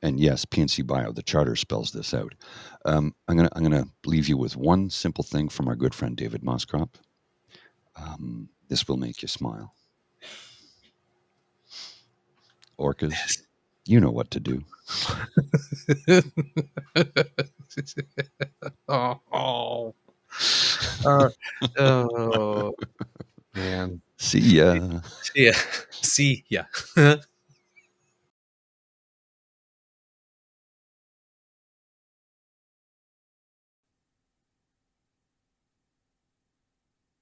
And yes, PNC Bio, the charter spells this out. I'm going to leave you with one simple thing from our good friend David Moskrop. This will make you smile. Orcas, yes. You know what to do. Oh, man. See ya. See ya. See ya.